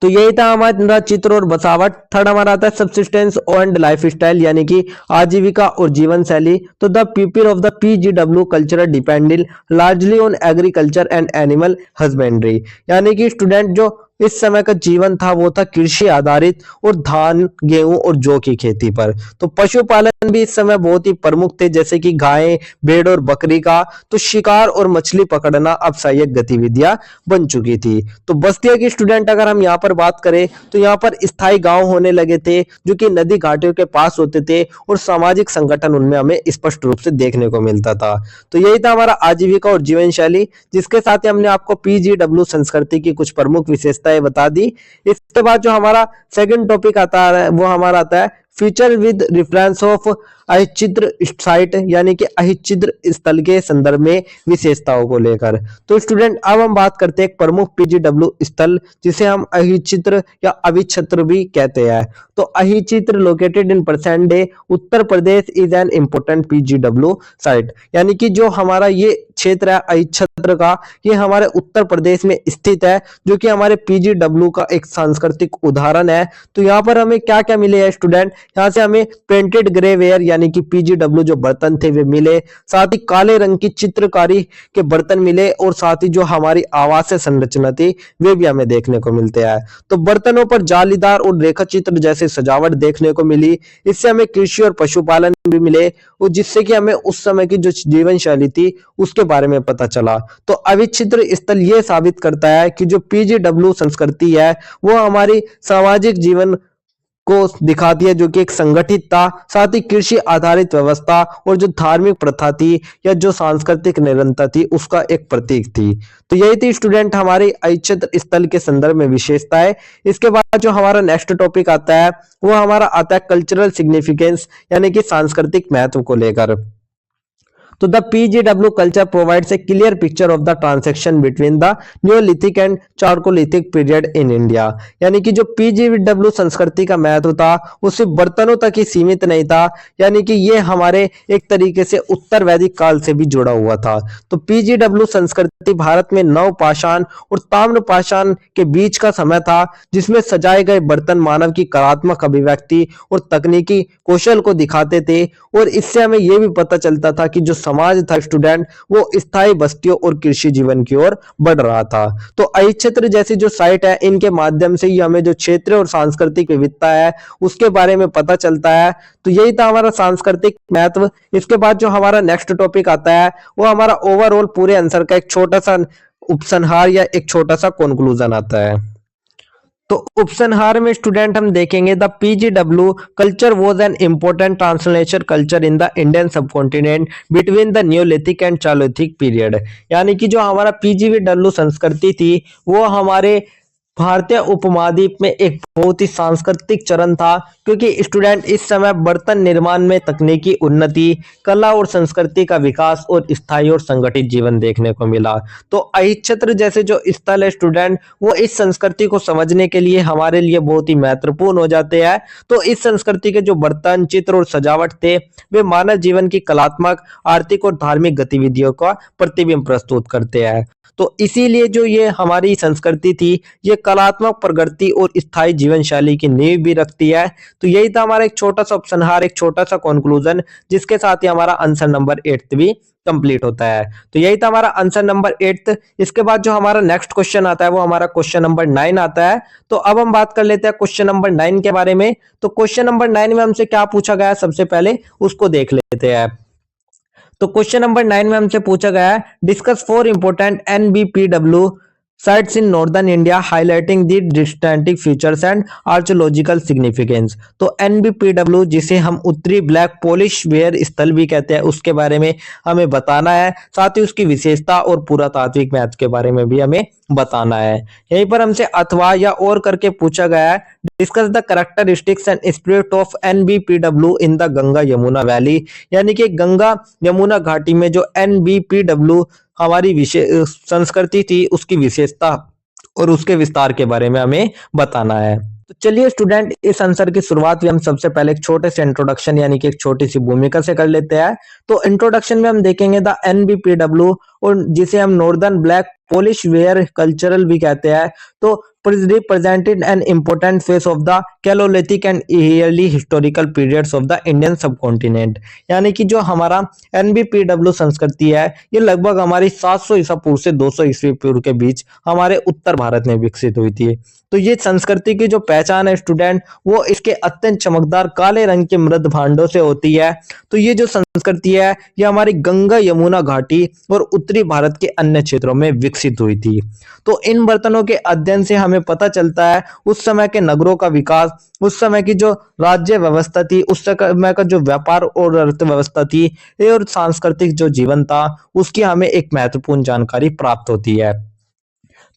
तो यही था हमारा चित्र और बसावट। थर्ड हमारा आता है सब्सिस्टेंस एंड लाइफ स्टाइल यानी कि आजीविका और जीवन शैली। तो the people of the PGW culture depended largely on agriculture and animal husbandry, यानी कि स्टूडेंट जो इस समय का जीवन था वो था कृषि आधारित और धान, गेहूं और जौ की खेती पर। तो पशुपालन भी इस समय बहुत ही प्रमुख थे, जैसे कि गायें, भेड़ और बकरी का। तो शिकार और मछली पकड़ना अब सहायक गतिविधियां बन चुकी थी। तो बस्तियों की स्टूडेंट अगर हम यहाँ पर बात करें तो यहाँ पर स्थायी गांव होने लगे थे जो कि नदी घाटियों के पास होते थे और सामाजिक संगठन उनमें हमें स्पष्ट रूप से देखने को मिलता था। तो यही था हमारा आजीविका और जीवन शैली, जिसके साथ ही हमने आपको पीजीडब्ल्यू संस्कृति की कुछ प्रमुख विशेषता होता है बता दी। इसके बाद जो हमारा सेकंड टॉपिक आता है वो हमारा आता है feature with reference of Ahichchhatra site, यानी कि अहिचित्र स्थल के संदर्भ में विशेषताओं को लेकर। तो स्टूडेंट अब हम बात करते हैं एक प्रमुख पीजीडब्ल्यू स्थल जिसे हम अहिचित्र या अभिछत्र भी कहते हैं। तो Ahichchhatra located in present day Uttar Pradesh is an important PGW site, यानी कि जो हमारा ये क्षेत्र है अहिछत्र का, ये हमारे उत्तर प्रदेश में स्थित है, जो कि हमारे पीजीडब्ल्यू का एक सांस्कृतिक उदाहरण है। तो यहाँ पर हमें क्या क्या मिले हैं स्टूडेंट, यहाँ से हमें पेंटेड ग्रे वेयर यानी कि पीजीडब्ल्यू जो बर्तन थे वे मिले, साथ ही काले रंग की चित्रकारी के बर्तन मिले, और साथ ही जो हमारी आवासीय संरचना थी वे भी हमें देखने को मिलते हैं। तो बर्तनों पर जालीदार और रेखा चित्र जैसे सजावट देखने को मिली। इससे हमें कृषि और पशुपालन भी मिले, और जिससे कि हमें उस समय की जो जीवन शैली थी उसके बारे में पता चला। तो अभिछित्र स्थल ये साबित करता है कि जो पीजीडब्ल्यू संस्कृति है वो हमारी सामाजिक जीवन को दिखाती है, जो कि एक संगठित था, साथ ही कृषि आधारित व्यवस्था और जो धार्मिक प्रथा थी या जो सांस्कृतिक निरंतरता थी उसका एक प्रतीक थी। तो यही थी स्टूडेंट हमारी अहिचित्र स्थल के संदर्भ में विशेषता है। इसके बाद जो हमारा नेक्स्ट टॉपिक आता है वो हमारा आता है कल्चरल सिग्निफिकेंस, यानी कि सांस्कृतिक महत्व को लेकर। तो the PGW culture provides a clear picture of the transaction between the Neolithic and Chalcolithic period in India। यानी कि जो PGW संस्कृति का महत्व था वो सिर्फ बर्तनों तक ही सीमित नहीं था, यानी कि ये हमारे एक तरीके से उत्तर वैदिक काल से भी जुड़ा हुआ था। तो PGW संस्कृति भारत में नवपाषाण और ताम्रपाषाण के बीच का समय था, जिसमें सजाए गए बर्तन मानव की कलात्मक अभिव्यक्ति और तकनीकी कौशल को दिखाते थे। और इससे हमें यह भी पता चलता था कि जो समाज था स्टूडेंट वो स्थायी बस्तियों और कृषि जीवन की ओर बढ़ रहा था। तो अहिछत्र जैसी जो साइट है इनके माध्यम से ही हमें जो क्षेत्र और सांस्कृतिक विविधता है उसके बारे में पता चलता है। तो यही था हमारा सांस्कृतिक महत्व। इसके बाद जो हमारा नेक्स्ट टॉपिक आता है वो हमारा ओवरऑल पूरे आंसर का एक छोटा सा उपसंहार या एक छोटा सा कंक्लूजन आता है। तो उपसंहार में स्टूडेंट हम देखेंगे the PGW culture was an important translation culture in the Indian subcontinent between the neolithic and chalcolithic period. यानी कि जो हमारा पीजीडब्ल्यू संस्कृति थी वो हमारे भारतीय उपमहाद्वीप में एक बहुत ही सांस्कृतिक चरण था, क्योंकि स्टूडेंट इस समय बर्तन निर्माण में तकनीकी उन्नति, कला और संस्कृति का विकास और स्थायी और संगठित जीवन देखने को मिला। तो अहिछत्र जैसे जो स्थल है स्टूडेंट वो इस संस्कृति को समझने के लिए हमारे लिए बहुत ही महत्वपूर्ण हो जाते हैं। तो इस संस्कृति के जो बर्तन, चित्र और सजावट थे वे मानव जीवन की कलात्मक, आर्थिक और धार्मिक गतिविधियों का प्रतिबिंब प्रस्तुत करते हैं। तो इसीलिए जो ये हमारी संस्कृति थी ये कलात्मक प्रगति और स्थायी जीवन शैली की नींव भी रखती है। तो यही था हमारा एक छोटा सा उपसंहार, एक छोटा सा कंक्लूजन, जिसके साथ ही हमारा आंसर नंबर 8 भी कंप्लीट होता है। तो यही था हमारा आंसर नंबर 8। इसके बाद जो हमारा नेक्स्ट क्वेश्चन आता है वो हमारा क्वेश्चन नंबर 9 आता है। तो अब हम बात कर लेते हैं क्वेश्चन नंबर 9 के बारे में। तो क्वेश्चन नंबर 9 में हमसे क्या पूछा गया है सबसे पहले उसको देख लेते हैं। तो क्वेश्चन नंबर 9 में हमसे पूछा गया है discuss 4 important एनबीपीडब्ल्यू sites in northern India highlighting the distinctive features and archaeological significance। तो NBPW जिसे हम उत्तरी ब्लैक पोलिश वेयर स्थल भी कहते हैं उसके बारे में हमें बताना है, साथ ही उसकी विशेषता और पुरातात्विक महत्व के बारे में भी हमें बताना है। यहीं पर हमसे अथवा या और करके पूछा गया है discuss the characteristics and spirit of NBPW in the Ganga Yamuna valley. यानी कि गंगा यमुना घाटी में जो NBPW हमारी विशेष संस्कृति थी उसकी विशेषता और उसके विस्तार के बारे में हमें बताना है। तो चलिए स्टूडेंट इस आंसर की शुरुआत भी हम सबसे पहले एक छोटे से इंट्रोडक्शन यानी कि एक छोटी सी भूमिका से कर लेते हैं। तो इंट्रोडक्शन में हम देखेंगे द एनबीपीडब्ल्यू और जिसे हम northern black polish ware cultural भी कहते हैं। तो represented an important phase of the Chalcolithic and early historical periods of the Indian subcontinent। यानी कि जो हमारा NBPW संस्कृति है ये लगभग हमारी 700 ईसा पूर्व से 200 ईस्वी पूर्व के बीच हमारे उत्तर भारत में विकसित हुई थी। तो ये संस्कृति की जो पहचान है स्टूडेंट वो इसके अत्यंत चमकदार काले रंग के मृद भांडों से होती है। तो ये जो संस्कृति है ये हमारी गंगा यमुना घाटी और उत्तरी भारत के अन्य क्षेत्रों में विकसित हुई थी। तो इन बर्तनों के अध्ययन से हमें पता चलता है उस समय के नगरों का विकास, उस समय की जो राज्य व्यवस्था थी, उस समय का जो व्यापार और अर्थव्यवस्था थी और सांस्कृतिक जो जीवन था उसकी हमें एक महत्वपूर्ण जानकारी प्राप्त होती है।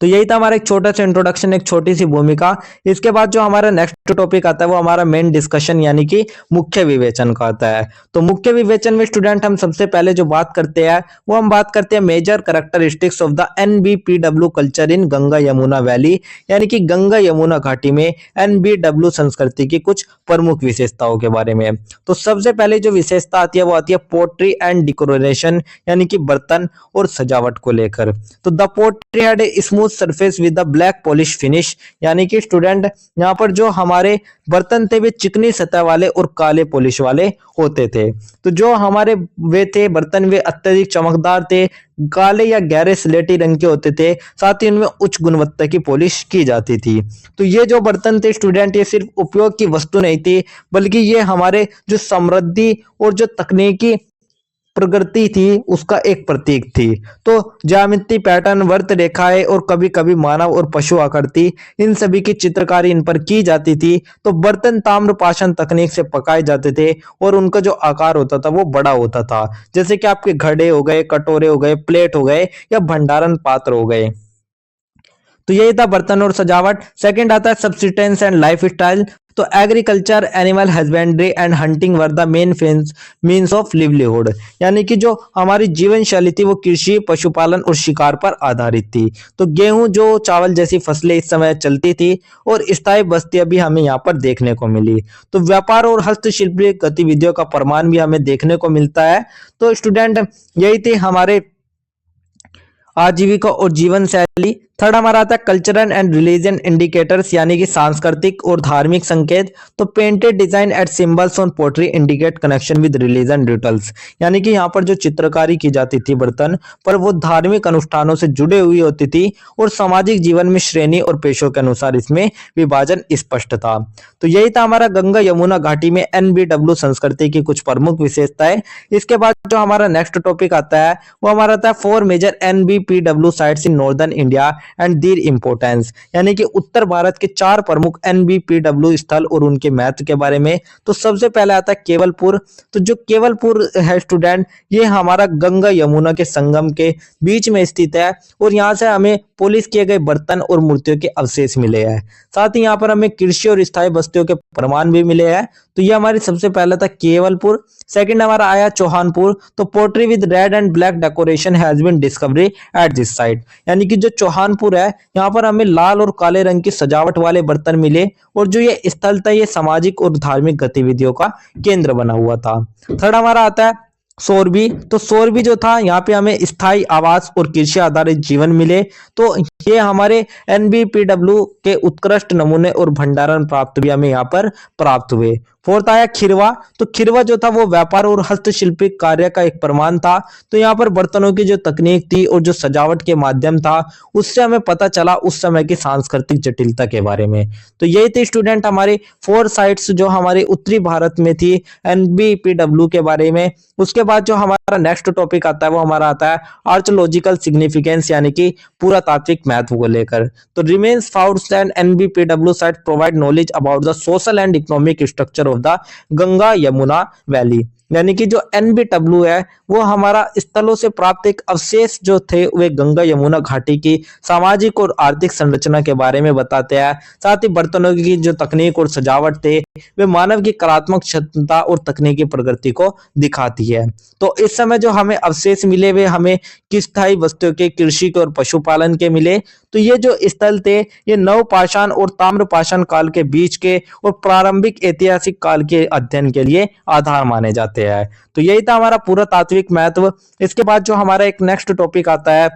तो यही था हमारा एक छोटा सा इंट्रोडक्शन, एक छोटी सी भूमिका। इसके बाद जो हमारा नेक्स्ट टॉपिक आता है वो हमारा मेन डिस्कशन यानी कि मुख्य विवेचन का आता है। तो मुख्य विवेचन में स्टूडेंट हम सबसे पहले जो बात करते हैं वो हम बात करते हैं major characteristics of the NBPW culture in Ganga Yamuna valley, यानी कि गंगा यमुना घाटी में एनबीडब्ल्यू संस्कृति की कुछ प्रमुख विशेषताओं के बारे में। तो सबसे पहले जो विशेषता आती है वो आती है पोट्री एंड डेकोरेशन, यानी कि बर्तन और सजावट को लेकर। तो the pottery had a smooth surface with the black polish finish, यानी कि स्टूडेंट यहाँ पर जो हमारे बर्तन थे वे चिकनी सतह वाले और काले पॉलिश वाले होते थे। तो जो हमारे वे थे बर्तन वे अत्यधिक चमकदार थे, काले या गहरे स्लेटी रंग के होते थे, साथ ही उनमें उच्च गुणवत्ता की पॉलिश की जाती थी। तो ये जो बर्तन थे स्टूडेंट ये सिर्फ उपयोग की वस्तु नहीं थी, बल्कि ये हमारे जो समृद्धि और जो तकनीकी प्रगति थी उसका एक प्रतीक थी। तो ज्यामिति पैटर्न, वर्त रेखाएं और कभी कभी मानव और पशु आकृति, इन सभी की चित्रकारी इन पर की जाती थी। तो बर्तन ताम्र पाषाण तकनीक से पकाए जाते थे और उनका जो आकार होता था वो बड़ा होता था, जैसे कि आपके घड़े हो गए, कटोरे हो गए, प्लेट हो गए या भंडारण पात्र हो गए। तो यही था बर्तन और सजावट। सेकंड आता है सब्सिस्टेंस एंड लाइफ स्टाइल। तो agriculture, animal husbandry and hunting were the main means of livelihood, यानी कि जो हमारी जीवन शैली थी वो कृषि, पशुपालन और शिकार पर आधारित थी। तो गेहूं, जो चावल जैसी फसलें इस समय चलती थी और स्थायी बस्तियां भी हमें यहाँ पर देखने को मिली। तो व्यापार और हस्तशिल्प गतिविधियों का प्रमाण भी हमें देखने को मिलता है। तो स्टूडेंट यही थे हमारे आजीविका और जीवन शैली। थर्ड हमारा आता है कल्चरल एंड रिलीजन इंडिकेटर्स, यानी कि सांस्कृतिक और धार्मिक संकेत। तो painted design and symbols on pottery indicate connection with religion rituals, यानी कि यहाँ पर जो चित्रकारी की जाती थी बर्तन पर वो धार्मिक अनुष्ठानों से जुड़े हुई होती थी और सामाजिक जीवन में श्रेणी और पेशों के अनुसार इसमें विभाजन स्पष्ट था। तो यही था हमारा गंगा यमुना घाटी में एनबीडब्ल्यू संस्कृति की कुछ प्रमुख विशेषताएं। इसके बाद जो हमारा नेक्स्ट टॉपिक आता है वो हमारा आता है 4 major NBPW sites in northern India and their importance, यानी कि उत्तर भारत के 4 प्रमुख एनबीपीडब्ल्यू स्थल और उनके महत्व के बारे में। तो सबसे पहले आता है केवलपुर। तो जो केवलपुर है स्टूडेंट ये हमारा गंगा यमुना के संगम के बीच में स्थित है और यहाँ से हमें पॉलिश किए गए बर्तन और मूर्तियों के अवशेष मिले हैं। साथ ही यहाँ पर हमें कृषि और स्थायी बस्तियों के प्रमाण भी मिले हैं। तो ये हमारी सबसे पहला था केवलपुर। सेकंड हमारा आया चौहानपुर। तो pottery with red and black decoration has been discovery at this site, यानी कि जो चौहानपुर है यहाँ पर हमें लाल और काले रंग की सजावट वाले बर्तन मिले और जो ये स्थल था ये सामाजिक और धार्मिक गतिविधियों का केंद्र बना हुआ था। थर्ड हमारा आता है सोरबी। तो सोरबी जो था यहाँ पे हमें स्थायी आवास और कृषि आधारित जीवन मिले। तो ये हमारे एनबीपीडब्ल्यू के उत्कृष्ट नमूने और भंडारण प्राप्त भी हमें यहाँ पर प्राप्त हुए। फोर्थ आया खिरवा। तो खिरवा जो था वो व्यापार और हस्तशिल्पिक कार्य का एक प्रमाण था। तो यहाँ पर बर्तनों की जो तकनीक थी और जो सजावट के माध्यम था उससे हमें पता चला उस समय की सांस्कृतिक जटिलता के बारे में। तो यही थे स्टूडेंट हमारी 4 साइट्स जो हमारे उत्तरी भारत में थी एनबीपीडब्ल्यू के बारे में। उसके बाद जो हमारा नेक्स्ट टॉपिक आता है वो हमारा आता है आर्चोलॉजिकल सिग्निफिकेंस, यानी कि पुरातात्विक महत्व को लेकर। तो remains found and एनबीपीडब्ल्यू site provide knowledge about the social and economic structure of the Ganga Yamuna valley, यानी कि जो एनबीडब्ल्यू है वो हमारा स्थलों से प्राप्त एक अवशेष जो थे वे गंगा यमुना घाटी की सामाजिक और आर्थिक संरचना के बारे में बताते हैं। साथ ही बर्तनों की जो तकनीक और सजावट थे वे मानव की कलात्मक क्षमता और तकनीकी प्रगति को दिखाती है। तो इस समय जो हमें अवशेष मिले वे हमें किस स्थायी वस्तुओं के, कृषि के और पशुपालन के मिले। तो ये जो स्थल थे ये नवपाषाण और ताम्रपाषाण काल के बीच के और प्रारंभिक ऐतिहासिक काल के अध्ययन के लिए आधार माने जाते हैं। तो यही था हमारा पुरातात्विक महत्व। इसके बाद जो हमारा एक नेक्स्ट टॉपिक आता है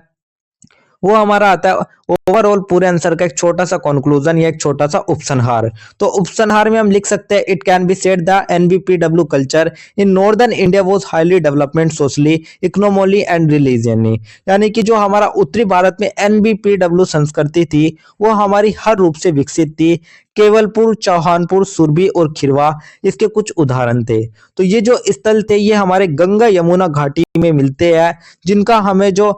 वो हमारा आता है ओवरऑल पूरे आंसर का एक छोटा सा कंक्लूजन या एक छोटा सा उपसंहार। तो उपसंहार में हम लिख सकते हैं it can be said the NBPW culture in northern India was highly development socially, economically and religiously, यानी कि जो हमारा उत्तरी भारत में एनबीपीडब्ल्यू संस्कृति थी वो हमारी हर रूप से विकसित थी। केवलपुर, चौहानपुर, सुरभी और खिरवा इसके कुछ उदाहरण थे। तो ये जो स्थल थे ये हमारे गंगा यमुना घाटी में मिलते हैं जिनका हमें जो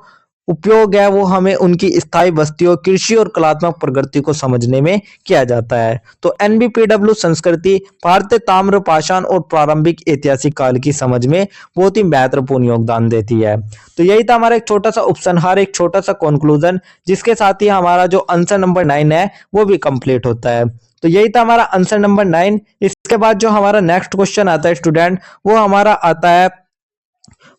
उपयोग है वो हमें उनकी स्थायी बस्तियों, कृषि और कलात्मक प्रगति को समझने में किया जाता है। तो एनबीपीडब्ल्यू संस्कृति भारतीय ताम्र पाषाण और प्रारंभिक ऐतिहासिक काल की समझ में बहुत ही महत्वपूर्ण योगदान देती है। तो यही था हमारा एक छोटा सा उपसंहार, एक छोटा सा कंक्लूजन, जिसके साथ ही हमारा जो आंसर नंबर 9 है वो भी कंप्लीट होता है। तो यही था हमारा आंसर नंबर 9। इसके बाद जो हमारा नेक्स्ट क्वेश्चन आता है स्टूडेंट, वो हमारा आता है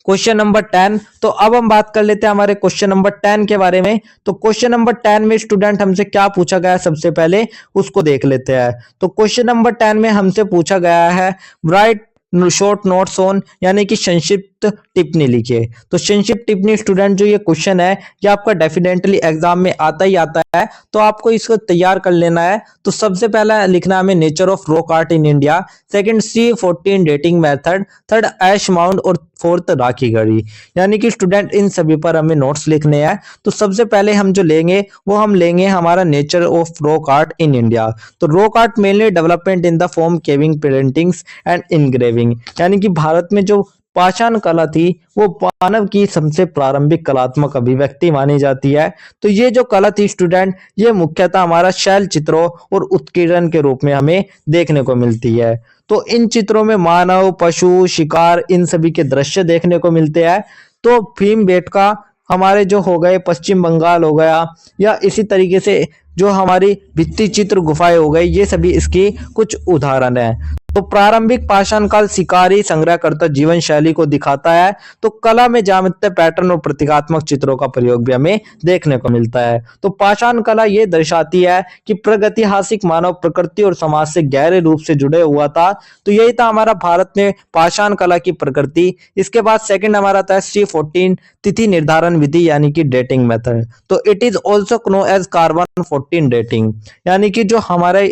क्वेश्चन नंबर 10। तो अब हम बात कर लेते हैं हमारे क्वेश्चन नंबर 10 के बारे में। तो क्वेश्चन नंबर 10 में स्टूडेंट हमसे क्या पूछा गया है, सबसे पहले उसको देख लेते हैं। तो क्वेश्चन नंबर 10 में हमसे पूछा गया है राइट शॉर्ट नोट्स ऑन, यानी कि संक्षिप्त टिप्पणी लिखिए। तो संक्षिप्त टिप्पणी स्टूडेंट जो ये क्वेश्चन है ये आपका डेफिनेटली एग्जाम में आता ही आता है, तो आपको इसको तैयार कर लेना है। तो सबसे पहला लिखना है हमें nature of rock art in India, second C14 dating method, third ash mound और फोर्थ राखी गढ़ी। यानी कि स्टूडेंट इन सभी पर हमें नोट्स लिखने हैं। तो सबसे पहले हम जो लेंगे वो हम लेंगे हमारा nature of rock art in India. तो rock art mainly development in the form carving, paintings and engraving, यानी कि भारत में जो पाषाण कला थी वो मानव की सबसे प्रारंभिक कलात्मक अभिव्यक्ति मानी जाती है। तो ये जो कला थी स्टूडेंट, ये मुख्यतः हमारा शैल चित्रों और उत्कीर्णन के रूप में हमें देखने को मिलती है। तो इन चित्रों में मानव, पशु, शिकार, इन सभी के दृश्य देखने को मिलते हैं। तो भीमबेटका हमारे जो हो गए पश्चिम बंगाल हो गया, या इसी तरीके से जो हमारी भित्ति चित्र गुफाएं हो गई, ये सभी इसकी कुछ उदाहरण है। तो प्रारंभिक पाषाण काल शिकारी संग्रहकर्ता जीवन शैली को दिखाता है। तो कला में ज्यामितीय पैटर्न और प्रतीकात्मक चित्रों का प्रयोग भी हमें देखने को मिलता है। तो पाषाण कला ये दर्शाती है कि प्रागैतिहासिक मानव प्रकृति और समाज से गहरे रूप से जुड़े हुआ था। तो यही था हमारा भारत में पाषाण कला की प्रकृति। इसके बाद सेकंड हमारा था C14 तिथि निर्धारण विधि, यानी कि डेटिंग मेथड। तो it is also know as carbon 14 dating, यानी कि जो हमारे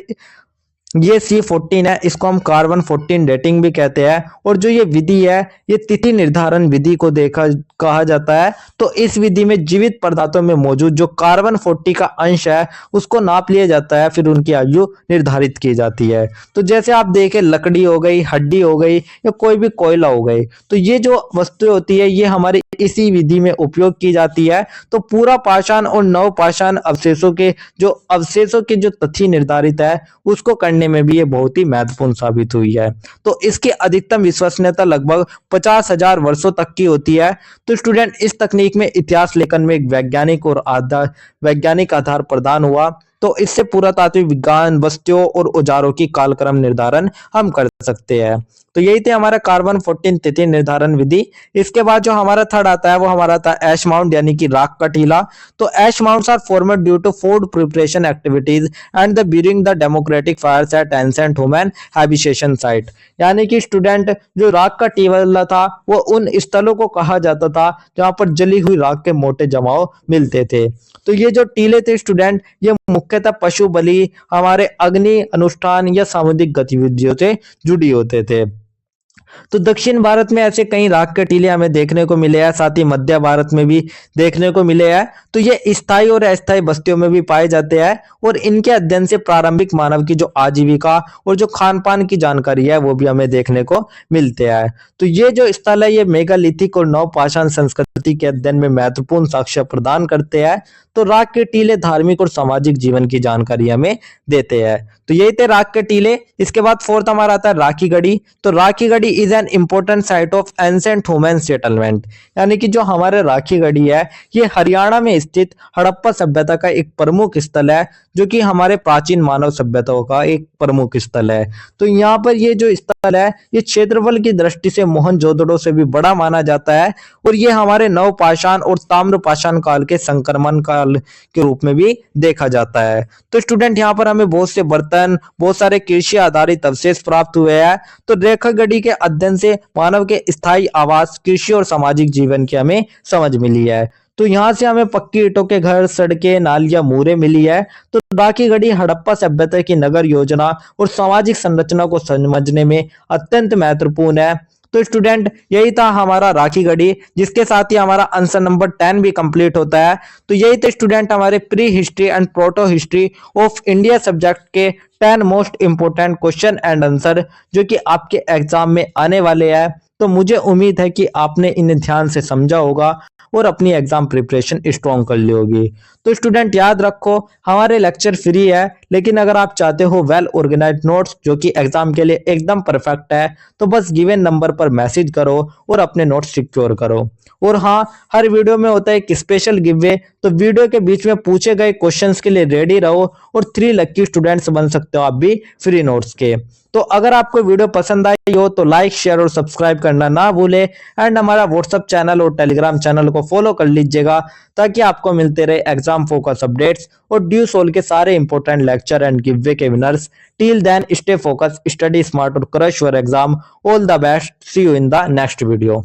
ये C14 है इसको हम कार्बन 14 डेटिंग भी कहते हैं। और जो ये विधि है ये तिथि निर्धारण विधि को कहा जाता है। तो इस विधि में जीवित पदार्थों में मौजूद जो कार्बन 40 का अंश है उसको नाप लिया जाता है, फिर उनकी आयु निर्धारित की जाती है। तो जैसे आप देखें लकड़ी हो गई, हड्डी हो गई, या कोई भी कोयला हो गई, तो ये जो वस्तुएं होती है ये हमारी इसी विधि में उपयोग की जाती है। तो पूरा पाषाण और नव पाषाण अवशेषों के जो तिथि निर्धारित है उसको करने में भी ये बहुत ही महत्वपूर्ण साबित हुई है। तो इसकी अधिकतम विश्वसनीयता लगभग 50,000 वर्षों तक की होती है। तो स्टूडेंट इस तकनीक में इतिहास लेखन में एक वैज्ञानिक आधार प्रदान हुआ। तो इससे पुरातात्विक विज्ञान, बस्तियों और औजारों की कालक्रम निर्धारण हम कर सकते हैं। तो यही थे हमारा कार्बन 14 तिथि निर्धारण विधि। इसके बाद जो हमारा थर्ड आता है वो हमारा था ऐश माउंट, यानी कि राख का टीला। तो ash mounds are formed due to food preparation activities and the during the democratic fires at ancient human habitation site, यानी कि स्टूडेंट जो राख का टीला था वो उन स्थलों को कहा जाता था जहां पर जली हुई राख के मोटे जमाव मिलते थे। तो ये जो टीले थे स्टूडेंट ये मुख्यतः पशु बलि, हमारे अग्नि अनुष्ठान या सामुदायिक गतिविधियों से जुड़ी होते थे। तो दक्षिण भारत में ऐसे कई राख के टीले हमें देखने को मिले हैं, साथ ही मध्य भारत में भी देखने को मिले हैं। तो ये स्थायी और अस्थायी बस्तियों में भी पाए जाते हैं और इनके अध्ययन से प्रारंभिक मानव की जो आजीविका और जो खान पान की जानकारी है वो भी हमें देखने को मिलते हैं। तो ये जो स्थल है ये मेगालिथिक और नवपाषाण संस्कृति के अध्ययन में महत्वपूर्ण साक्ष्य प्रदान करते हैं। तो राख के टीले धार्मिक और सामाजिक जीवन की जानकारी हमें देते हैं। तो यही थे राख के टीले। इसके बाद फोर्थ हमारा आता है राखी गढ़ी। तो Rakhigarhi is an important site of ancient human settlement, यानी कि जो हमारे राखी गढ़ी है ये हरियाणा में स्थित हड़प्पा सभ्यता का एक प्रमुख स्थल है, जो कि हमारे प्राचीन मानव सभ्यताओं का एक प्रमुख स्थल है। तो यहाँ पर ये जो स्थल है ये क्षेत्रफल की दृष्टि से मोहनजोदड़ो से भी बड़ा माना जाता है और ये हमारे नवपाषाण और ताम्रपाषाण काल के संक्रमण काल के रूप में भी देखा जाता है। तो स्टूडेंट यहाँ पर हमें बहुत से बर्तन, बहुत सारे कृषि आधारित अवशेष प्राप्त हुए हैं। तो रेखा गढ़ी के अध्ययन से मानव के स्थायी आवास, कृषि और सामाजिक जीवन की हमें समझ मिली है। तो यहाँ से हमें पक्की ईंटों के घर, सड़कें, नालियां, मूरे मिली है। तो राखी गढ़ी हड़प्पा सभ्यता की नगर योजना और सामाजिक संरचना को समझने में अत्यंत महत्वपूर्ण है। तो स्टूडेंट यही था हमारा राखी गढ़ी, जिसके साथ ही हमारा आंसर नंबर 10 भी कंप्लीट होता है। तो यही थे स्टूडेंट हमारे pre history and proto history of India subject के 10 most important question and answer, जो कि आपके एग्जाम में आने वाले हैं। तो मुझे उम्मीद है कि आपने इन्हें ध्यान से समझा होगा और अपनी एग्जाम प्रिपरेशन स्ट्रॉन्ग कर ली होगी। तो स्टूडेंट याद रखो, हमारे लेक्चर फ्री है, लेकिन अगर आप चाहते हो वेल ऑर्गेनाइज्ड नोट्स जो कि एग्जाम के लिए एकदम परफेक्ट है, तो बस गिवन नंबर पर मैसेज करो और अपने नोट्स सिक्योर करो। और हाँ, हर वीडियो में होता है एक स्पेशल गिव अवे, तो वीडियो के बीच में पूछे गए क्वेश्चंस के लिए रेडी रहो और 3 लकी स्टूडेंट्स बन सकते हो आप भी फ्री नोट्स के। तो अगर आपको वीडियो पसंद आई हो तो लाइक शेयर और सब्सक्राइब करना ना भूले एंड हमारा व्हाट्सएप चैनल और टेलीग्राम चैनल को फॉलो कर लीजिएगा, ताकि आपको मिलते रहे एग्जाम फोकस अपडेट्स और ड्यू सोल के सारे important lecture and give away के winners. Till then stay focus, study smart और crush your exam. All the best, see you in the next video.